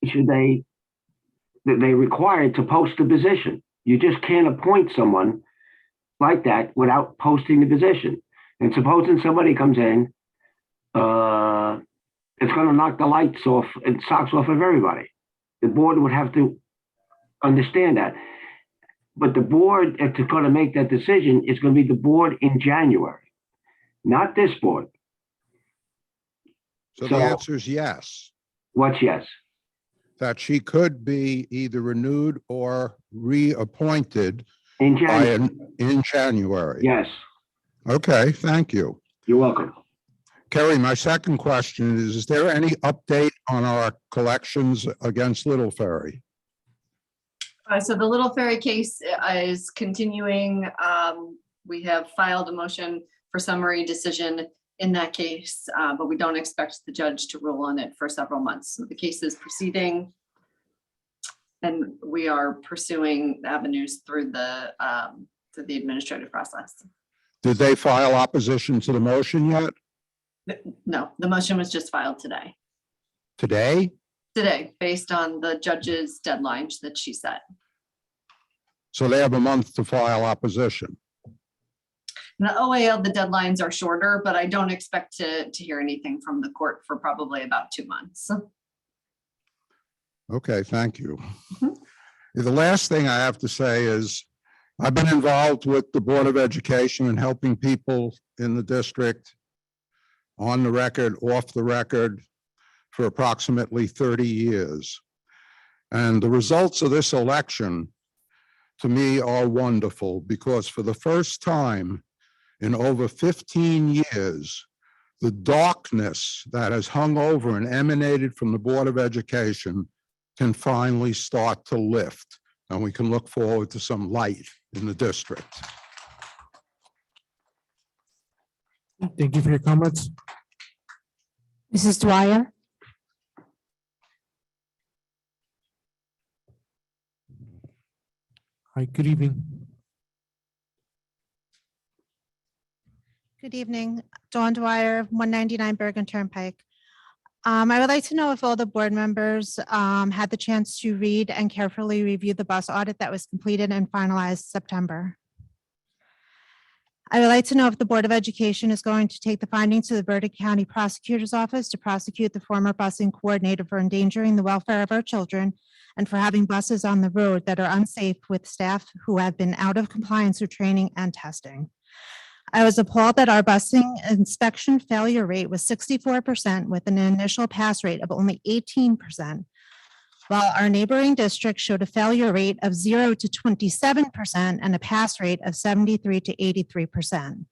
Should they're required to post the position? You just can't appoint someone like that without posting the position. And supposing somebody comes in, it's going to knock the lights off and socks off of everybody. The board would have to understand that. But the board that's going to make that decision is going to be the board in January, not this board. So the answer is yes. What's yes? That she could be either renewed or reappointed in January. In January. Yes. Okay, thank you. You're welcome. Kerry, my second question is there any update on our collections against Little Ferry? So the Little Ferry case is continuing. We have filed a motion for summary decision in that case, but we don't expect the judge to rule on it for several months. So the case is proceeding, and we are pursuing avenues through the administrative process. Did they file opposition to the motion yet? No, the motion was just filed today. Today? Today, based on the judge's deadlines that she set. So they have a month to file opposition. In the OAL, the deadlines are shorter, but I don't expect to hear anything from the court for probably about 2 months. Okay, thank you. The last thing I have to say is I've been involved with the Board of Education and helping people in the district on the record, off the record, for approximately 30 years. And the results of this election, to me, are wonderful because for the first time in over 15 years, the darkness that has hung over and emanated from the Board of Education can finally start to lift, and we can look forward to some light in the district. Thank you for your comments. Mrs. Dwyer? Hi, good evening. Good evening, Dawn Dwyer, 199 Bergen Turnpike. I would like to know if all the board members had the chance to read and carefully review the bus audit that was completed and finalized September. I would like to know if the Board of Education is going to take the findings to the Bergen County Prosecutor's Office to prosecute the former busing coordinator for endangering the welfare of our children and for having buses on the road that are unsafe with staff who have been out of compliance with training and testing. I was appalled that our busing inspection failure rate was 64% with an initial pass rate of only 18%, while our neighboring district showed a failure rate of 0 to 27% and a pass rate of 73 to 83%.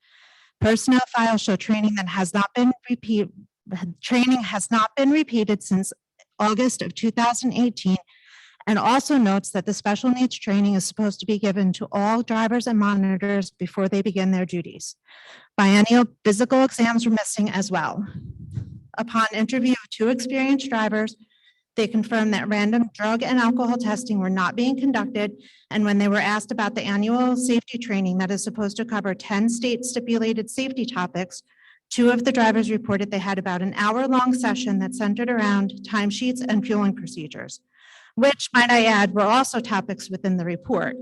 Personnel files show training has not been repeated since August of 2018, and also notes that the special needs training is supposed to be given to all drivers and monitors before they begin their duties. Biennial physical exams were missing as well. Upon interview of 2 experienced drivers, they confirmed that random drug and alcohol testing were not being conducted, and when they were asked about the annual safety training that is supposed to cover 10 state stipulated safety topics, 2 of the drivers reported they had about an hour-long session that centered around timesheets and fueling procedures, which, might I add, were also topics within the report.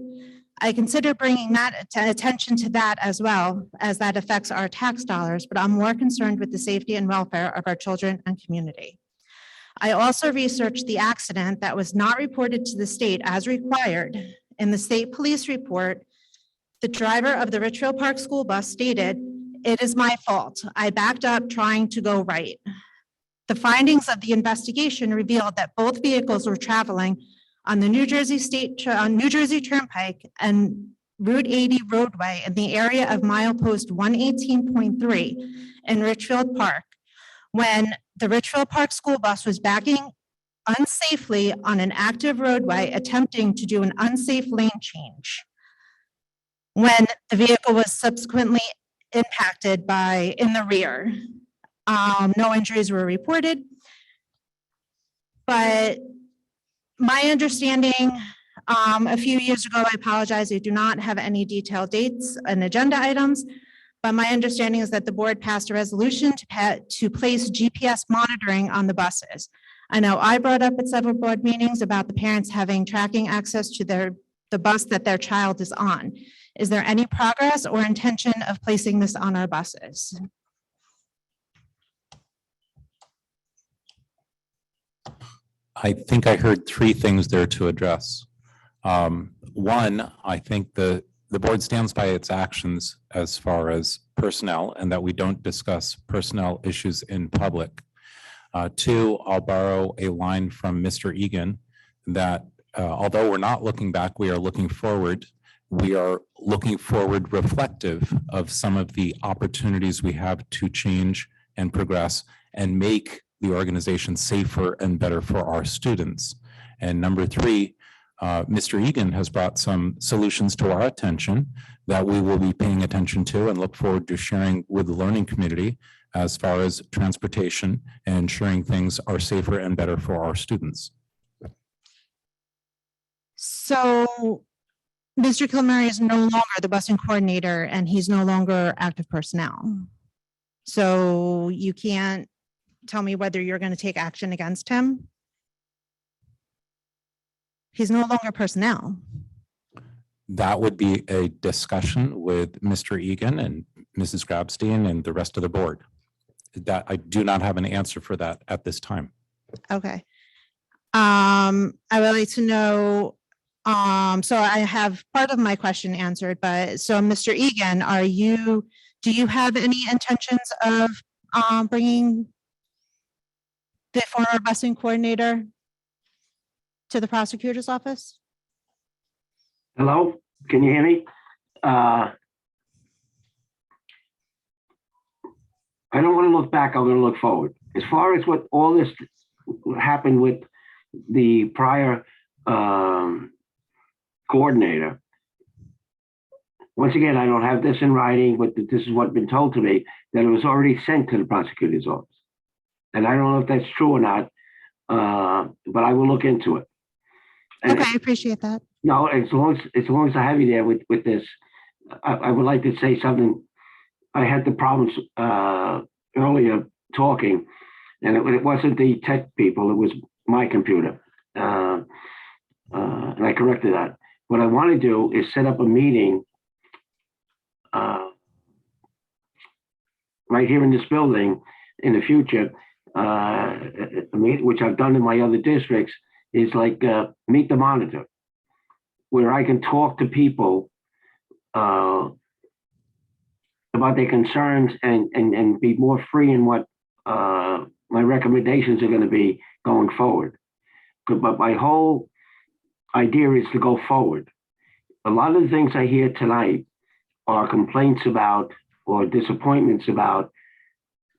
I consider bringing that attention to that as well, as that affects our tax dollars, but I'm more concerned with the safety and welfare of our children and community. I also researched the accident that was not reported to the state as required. In the state police report, the driver of the Ridgefield Park school bus stated, "It is my fault. I backed up trying to go right." The findings of the investigation revealed that both vehicles were traveling on the New Jersey Turnpike and Route 80 roadway in the area of milepost 118.3 in Ridgefield Park, when the Ridgefield Park school bus was backing unsafely on an active roadway, attempting to do an unsafe lane change, when the vehicle was subsequently impacted in the rear. No injuries were reported, but my understanding a few years ago, I apologize, I do not have any detailed dates and agenda items, but my understanding is that the board passed a resolution to place GPS monitoring on the buses. I know I brought up at several board meetings about the parents having tracking access to the bus that their child is on. Is there any progress or intention of placing this on our buses? I think I heard 3 things there to address. One, I think the board stands by its actions as far as personnel and that we don't discuss personnel issues in public. 2, I'll borrow a line from Mr. Egan that although we're not looking back, we are looking forward. We are looking forward reflective of some of the opportunities we have to change and progress and make the organization safer and better for our students. And number 3, Mr. Egan has brought some solutions to our attention that we will be paying attention to and look forward to sharing with the learning community as far as transportation and ensuring things are safer and better for our students. So Mr. Kilmurray is no longer the busing coordinator and he's no longer active personnel. So you can't tell me whether you're going to take action against him. He's no longer personnel. That would be a discussion with Mr. Egan and Mrs. Grabstein and the rest of the board. That I do not have an answer for that at this time. Okay. I would like to know, so I have part of my question answered, but so Mr. Egan, do you have any intentions of bringing the former busing coordinator to the prosecutor's office? Hello, can you hear me? I don't want to look back, I'm going to look forward. As far as what all this happened with the prior coordinator, once again, I don't have this in writing, but this is what's been told to me, that it was already sent to the prosecutor's office. And I don't know if that's true or not, but I will look into it. And okay, I appreciate that. no, as long as I have you there with this, I would like to say something. I had the problems earlier talking, and it wasn't the tech people, it was my computer. And I corrected that. What I want to do is set up a meeting right here in this building in the future, which I've done in my other districts, is like meet the monitor, where I can talk to people about their concerns and be more free in what my recommendations are going to be going forward. But my whole idea is to go forward. A lot of the things I hear tonight are complaints about or disappointments about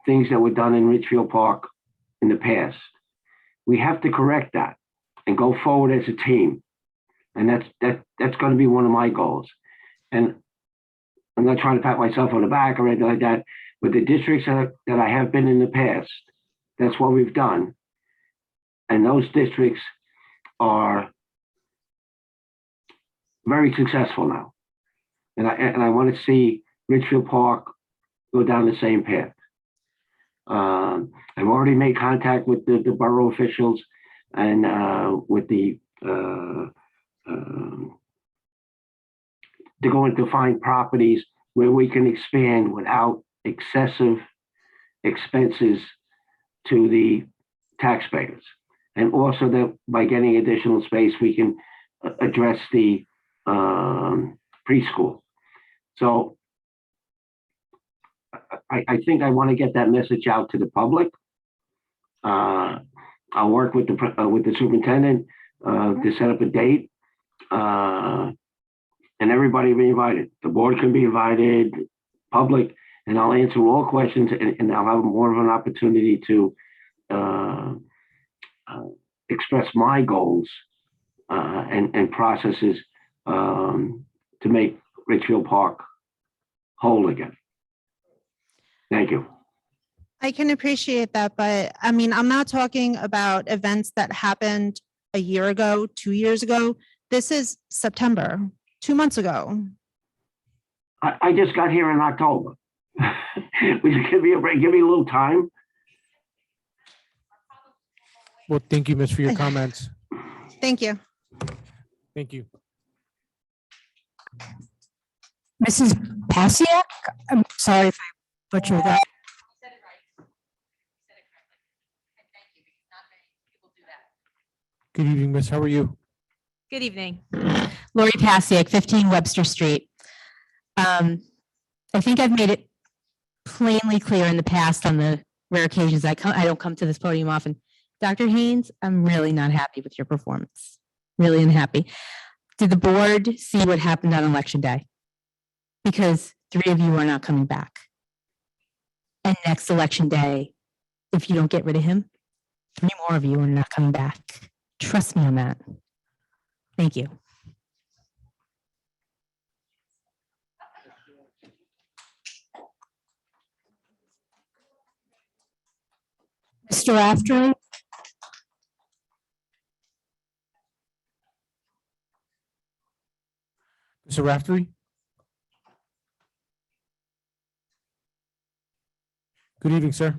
things that were done in Ridgefield Park in the past. We have to correct that and go forward as a team. And that's going to be one of my goals. And I'm not trying to pat myself on the back or anything like that, but the districts that I have been in the past, that's what we've done. And those districts are very successful now. And I want to see Ridgefield Park go down the same path. I've already made contact with the borough officials and with the to go and to find properties where we can expand without excessive expenses to the taxpayers. And also that by getting additional space, we can address the preschool. So I think I want to get that message out to the public. I'll work with the superintendent to set up a date, and everybody will be invited. The board can be invited, public, and I'll answer all questions, and I'll have more of an opportunity to express my goals and processes to make Ridgefield Park whole again. Thank you. I can appreciate that, but I mean, I'm not talking about events that happened a year ago, 2 years ago. This is September, 2 months ago. I just got here in October. Would you give me a break? Give me a little time. Well, thank you, Miss, for your comments. Thank you. Thank you. Mrs. Pasiak, I'm sorry if I butchered that. Good evening, Miss. How are you? Good evening. Lori Pasiak, 15 Webster Street. I think I've made it plainly clear in the past on the rare occasions I don't come to this podium often. Dr. Haines, I'm really not happy with your performance. Really unhappy. Did the board see what happened on election day? Because 3 of you are not coming back. And next election day, if you don't get rid of him, 3 more of you are not coming back. Trust me on that. Thank you. Mr. Raftery? Mr. Raftery? Good evening, sir.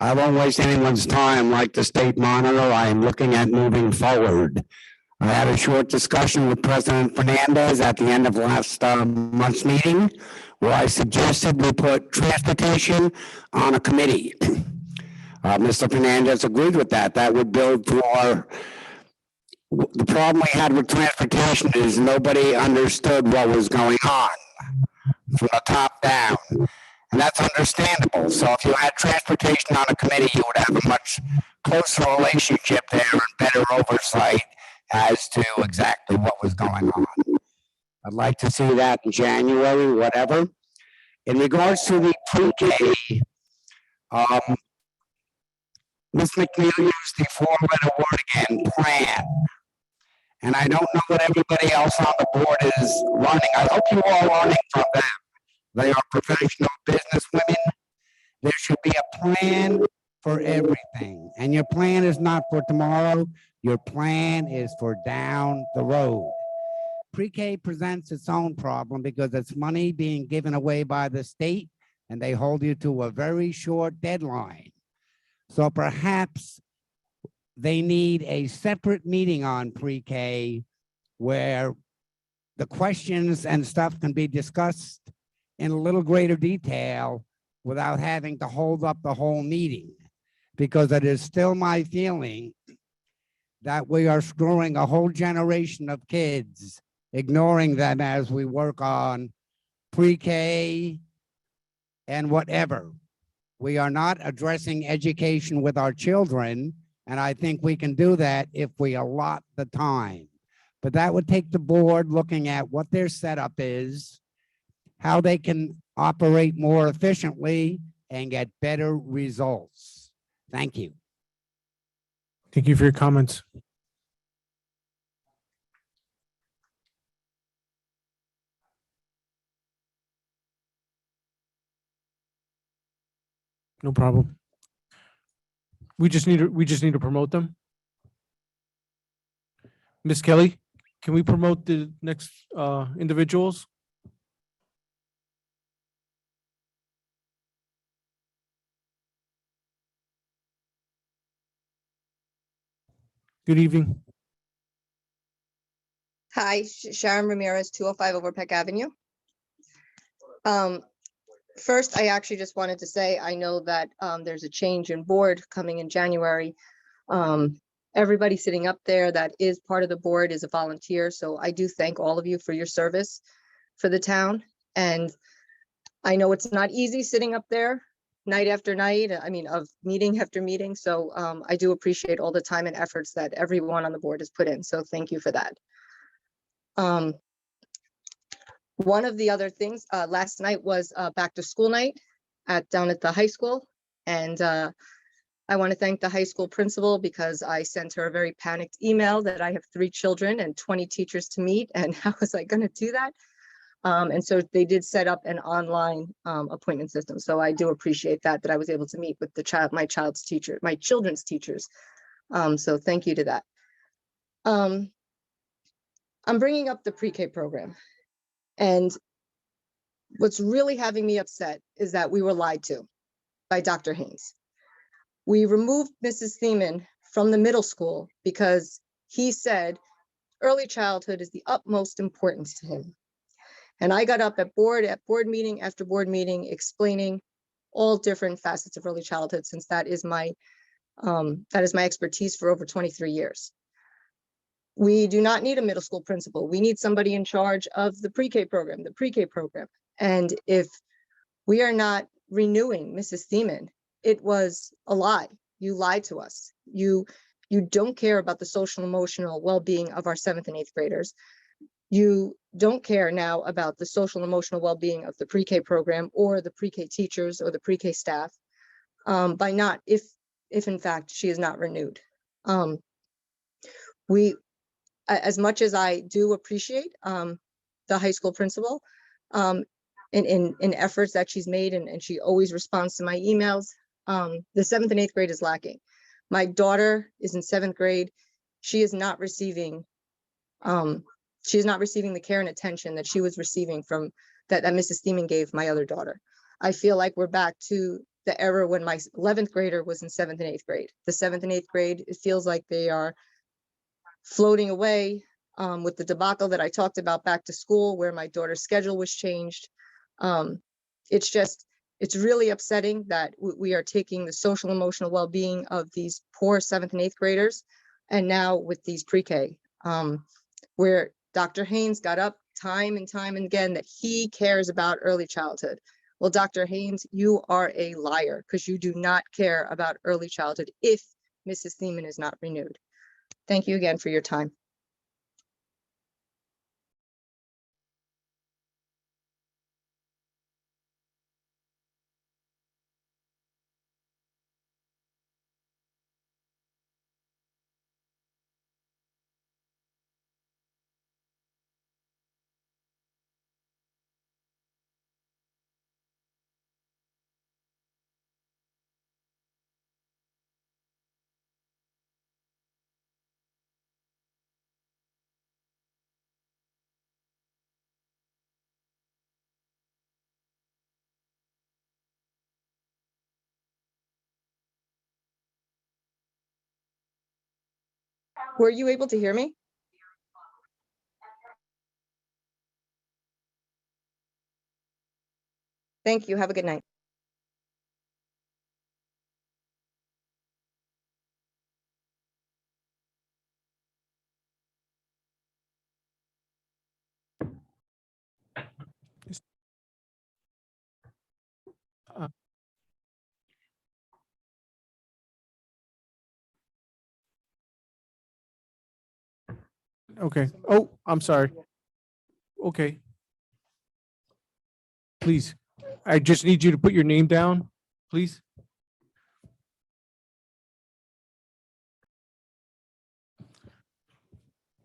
I won't waste anyone's time like the state monitor. I am looking at moving forward. I had a short discussion with President Fernandez at the end of last month's meeting, where I suggested we put transportation on a committee. Mr. Fernandez agreed with that. That would build for the problem we had with transportation is nobody understood what was going on from the top down. And that's understandable. So if you had transportation on a committee, you would have a much closer relationship there and better oversight as to exactly what was going on. I'd like to see that in January, whatever. In regards to the pre-K, Ms. MacNeill used the four-letter word again, plan. And I don't know what everybody else on the board is learning. I hope you all are learning from them. They are professional business women. There should be a plan for everything. And your plan is not for tomorrow. Your plan is for down the road. Pre-K presents its own problem because it's money being given away by the state and they hold you to a very short deadline. So perhaps they need a separate meeting on pre-K where the questions and stuff can be discussed in a little greater detail without having to hold up the whole meeting. Because it is still my feeling that we are screwing a whole generation of kids, ignoring them as we work on pre-K and whatever. We are not addressing education with our children, and I think we can do that if we allot the time. But that would take the board looking at what their setup is, how they can operate more efficiently and get better results. Thank you. Thank you for your comments. No problem. We just need to promote them. Miss Kelly, can we promote the next individuals? Good evening. Hi, Sharon Ramirez, 205 Overpeck Avenue. First, I actually just wanted to say, I know that there's a change in board coming in January. Everybody sitting up there that is part of the board is a volunteer. So I do thank all of you for your service for the town. And I know it's not easy sitting up there night after night, I mean, of meeting after meeting. So I do appreciate all the time and efforts that everyone on the board has put in. So thank you for that. One of the other things, last night was back to school night down at the high school. And I want to thank the high school principal because I sent her a very panicked email that I have 3 children and 20 teachers to meet. And how was I going to do that? And so they did set up an online appointment system. So I do appreciate that I was able to meet with my children's teachers. So thank you to that. I'm bringing up the pre-K program. And what's really having me upset is that we were lied to by Dr. Haines. We removed Mrs. Theimann from the middle school because he said early childhood is the utmost importance to him. And I got up at board meeting after board meeting explaining all different facets of early childhood, since that is my expertise for over 23 years. We do not need a middle school principal. We need somebody in charge of the pre-K program, And if we are not renewing Mrs. Theimann, it was a lie. You lied to us. You don't care about the social emotional well-being of our 7th and 8th graders. You don't care now about the social emotional well-being of the pre-K program or the pre-K teachers or the pre-K staff. If if in fact she is not renewed. As much as I do appreciate the high school principal in efforts that she's made, and she always responds to my emails, the 7th and 8th grade is lacking. My daughter is in 7th grade. She is not receiving the care and attention that she was receiving from that Mrs. Theimann gave my other daughter. I feel like we're back to the era when my 11th grader was in 7th and 8th grade. The 7th and 8th grade, it feels like they are floating away with the debacle that I talked about back to school, where my daughter's schedule was changed. It's really upsetting that we are taking the social emotional well-being of these poor 7th and 8th graders, and now with these pre-K, where Dr. Haines got up time and time and again that he cares about early childhood. Well, Dr. Haines, you are a liar, because you do not care about early childhood if Mrs. Theimann is not renewed. Thank you again for your time. Were you able to hear me? Thank you. Have a good night. Okay. Oh, I'm sorry. Okay. Please, I just need you to put your name down, please.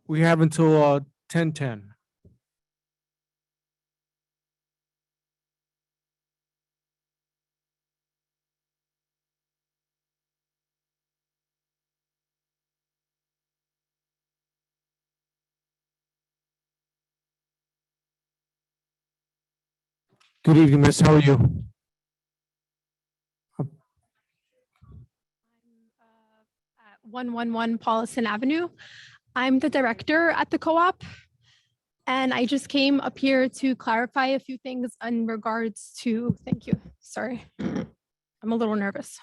We have until 10:10. Good evening, miss. How are you? 111 Paulison Avenue. I'm the director at the co-op, and I just came up here to clarify a few things in regards to, thank you, sorry, I'm a little nervous.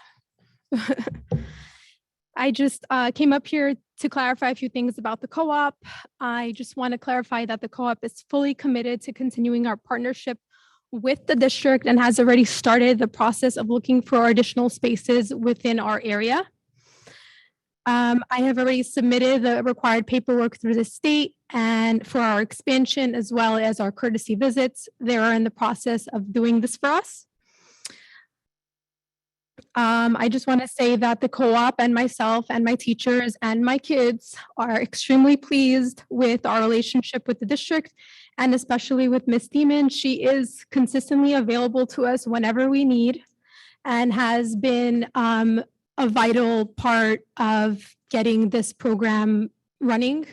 I just came up here to clarify a few things about the co-op. I just want to clarify that the co-op is fully committed to continuing our partnership with the district and has already started the process of looking for additional spaces within our area. I have already submitted the required paperwork through the state and for our expansion, as well as our courtesy visits. They are in the process of doing this for us. I just want to say that the co-op and myself and my teachers and my kids are extremely pleased with our relationship with the district, and especially with Ms. Theimann. She is consistently available to us whenever we need and has been a vital part of getting this program running.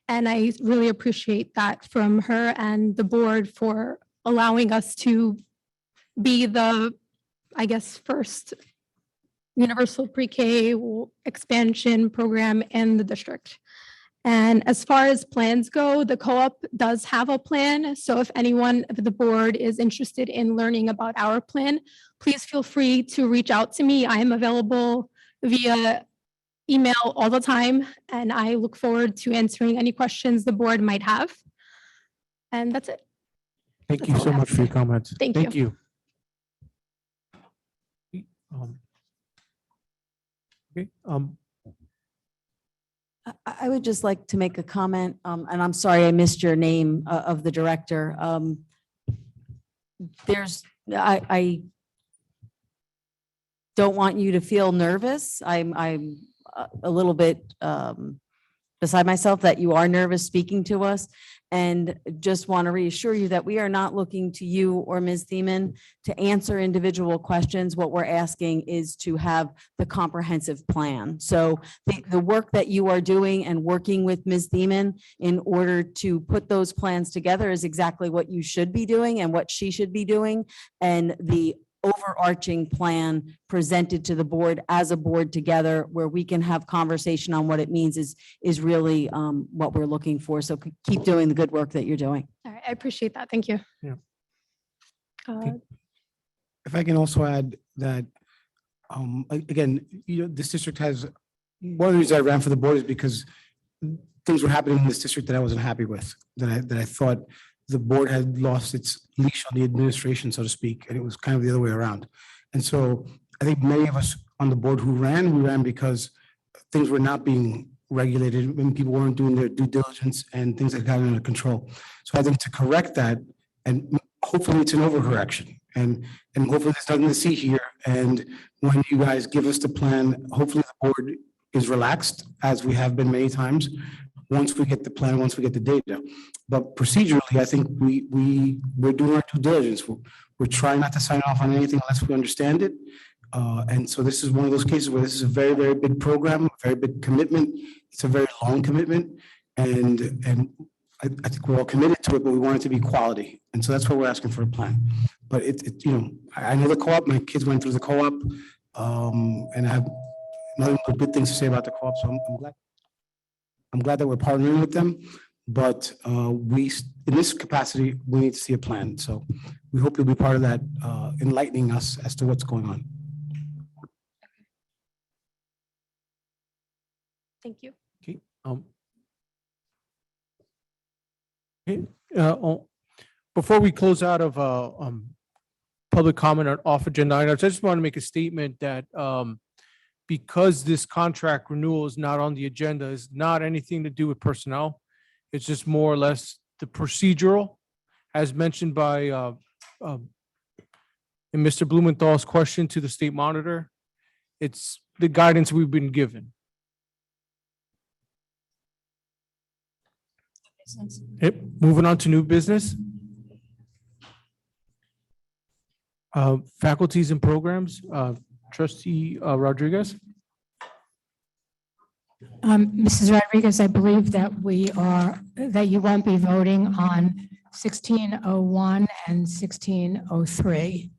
And I really appreciate that from her and the board for allowing us to be the, I guess, first universal pre-K expansion program in the district. And as far as plans go, the co-op does have a plan. So if anyone of the board is interested in learning about our plan, please feel free to reach out to me. I am available via email all the time, and I look forward to answering any questions the board might have. And that's it. Thank you so much for your comments. Thank you. Okay. I would just like to make a comment, and I'm sorry I missed your name of the director. don't want you to feel nervous. I'm a little bit beside myself that you are nervous speaking to us. And just want to reassure you that we are not looking to you or Ms. Theimann to answer individual questions. What we're asking is to have the comprehensive plan. So the work that you are doing and working with Ms. Theimann in order to put those plans together is exactly what you should be doing and what she should be doing. And the overarching plan presented to the board as a board together where we can have conversation on what it means is really what we're looking for. So keep doing the good work that you're doing. All right, I appreciate that. Thank you. Yeah. If I can also add that, again, this district has, one of the reasons I ran for the board is because things were happening in this district that I wasn't happy with, that I thought the board had lost its leash on the administration, so to speak, and it was kind of the other way around. And so I think many of us on the board we ran because things were not being regulated when people weren't doing their due diligence and things that got under control. So I think to correct that, and hopefully it's an overcorrection, and hopefully there's nothing to see here. And when you guys give us the plan, hopefully the board is relaxed, as we have been many times, once we get the plan, once we get the data. But procedurally, I think we're doing our due diligence. We're trying not to sign off on anything unless we understand it. And so this is one of those cases where this is a very, very big program, a very big commitment. It's a very long commitment. And I think we're all committed to it, but we want it to be quality. And so that's what we're asking for a plan. But I know the co-op, my kids went through the co-op, and I have nothing but good things to say about the co-op. So I'm glad that we're partnering with them. But in this capacity, we need to see a plan. So we hope you'll be part of that, enlightening us as to what's going on. Thank you. Okay. Before we close out of public comment on off agenda items, I just want to make a statement that because this contract renewal is not on the agenda, is not anything to do with personnel. It's just more or less the procedural, as mentioned by in Mr. Blumenthal's question to the state monitor. It's the guidance we've been given. Yep, moving on to new business. Faculties and programs, Trustee Rodriguez. Mrs. Rodriguez, I believe that that you won't be voting on 1601 and 1603.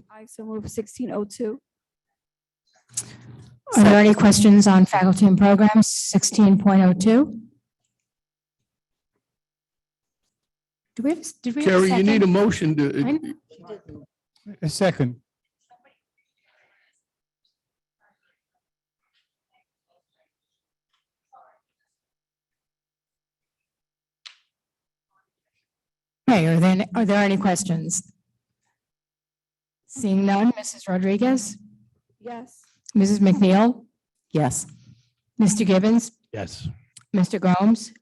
I so move 1602. Are there any questions on faculty and programs, 16.02? Did we have a Carrie, you need a second? motion to. A second. Okay, are there any questions? Seeing none, Mrs. Rodriguez, Yes. Mrs. MacNeill, Yes. Mr. Gibbons, Yes. Mr. Gomes,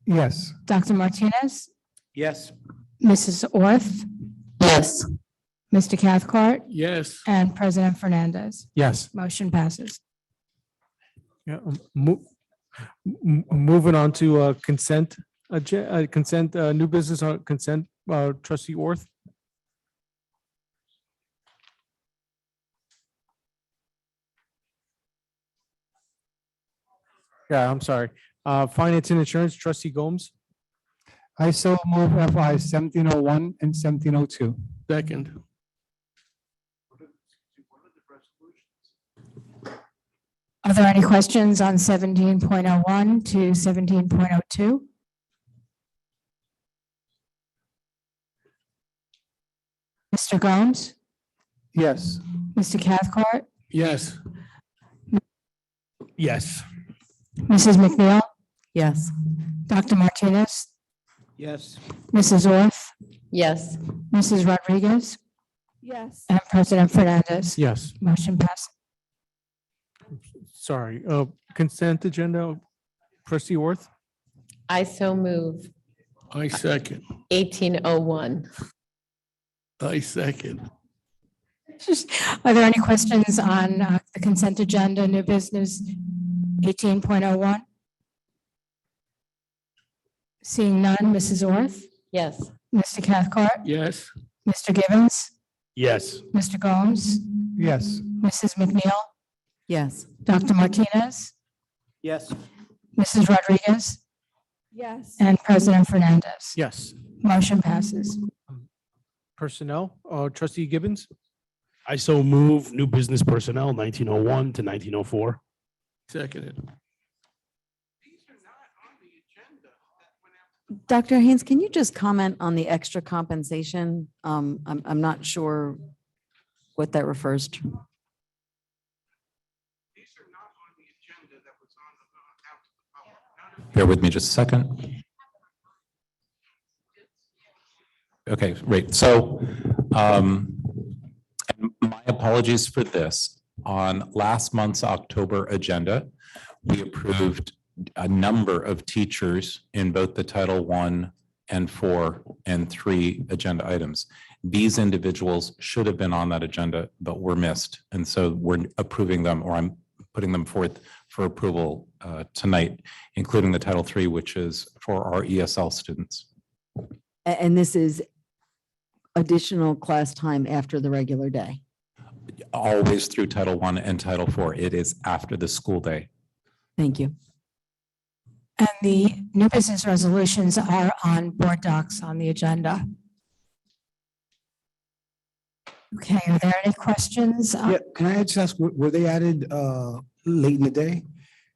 Yes. Dr. Martinez, Yes. Mrs. Orth, Yes. Mr. Cathcart, Yes. and President Fernandez. Yes. Motion passes. Yeah, moving on to consent, new business on consent, Trustee Orth. Yeah, I'm sorry. Finance and Insurance, Trustee Gomes. I so move FI 1701 and 1702. Second. Are there any questions on 17.01 to 17.02? Mr. Gomes, Yes. Mr. Cathcart, Yes. Yes. Mrs. MacNeill, Yes. Dr. Martinez, Yes. Mrs. Orth, Yes. Mrs. Rodriguez, Yes. and President Fernandez. Yes. Motion passes. Sorry, consent agenda, Trustee Orth. I so move I second. 1801. I second. Are there any questions on the consent agenda, new business 18.01? Seeing none, Mrs. Orth, Yes. Mr. Cathcart, Yes. Mr. Gibbons, Yes. Mr. Gomes, Yes. Mrs. McNeill, Yes. Dr. Martinez, Yes. Mrs. Rodriguez, Yes. and President Fernandez. Yes. Motion passes. Personnel, trustee Gibbons, I so move new business personnel 1901 to 1904. Seconded. Dr. Haynes, can you just comment on the extra compensation? I'm not sure what that refers to. Bear with me just a second. Okay, great. So and my apologies for this. On last month's October agenda, we approved a number of teachers in both the Title I and 4 and 3 agenda items. These individuals should have been on that agenda, but were missed. And so we're approving them, or I'm putting them forth for approval tonight, including the Title III, which is for our ESL students. And this is additional class time after the regular day. Always through Title I and Title IV. It is after the school day. Thank you. And the new business resolutions are on board docs on the agenda. Okay, are there any questions? Yeah, can I just ask, were they added late in the day?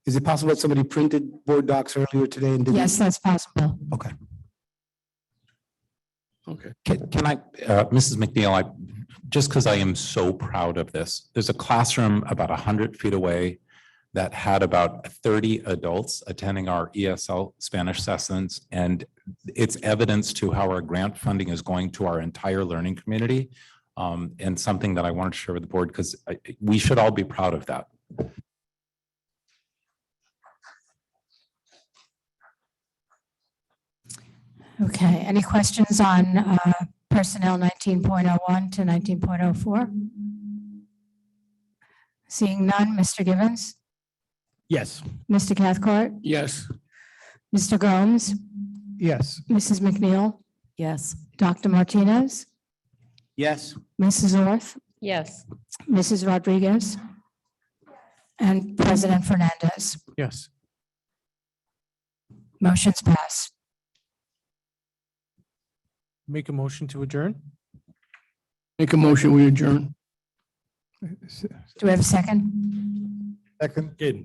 Is it possible that somebody printed board docs earlier today and didn't? Yes, that's possible. Okay. Okay. Can I, Mrs. McNeill, just because I am so proud of this, there's a classroom about 100 feet away that had about 30 adults attending our ESL Spanish sessions. And it's evidence to how our grant funding is going to our entire learning community. And something that I wanted to share with the board, because we should all be proud of that. Okay, any questions on personnel 19.01 to 19.04? Seeing none, Mr. Gibbons, Yes. Mr. Cathcart, Yes. Mr. Gomes, Yes. Mrs. McNeill, Yes. Dr. Martinez, Yes. Mrs. Orth, Yes. Mrs. Rodriguez, and President Fernandez. yes. Motion's pass. Make a motion to adjourn. Make a motion, we adjourn. Do we have a second? Second. Good.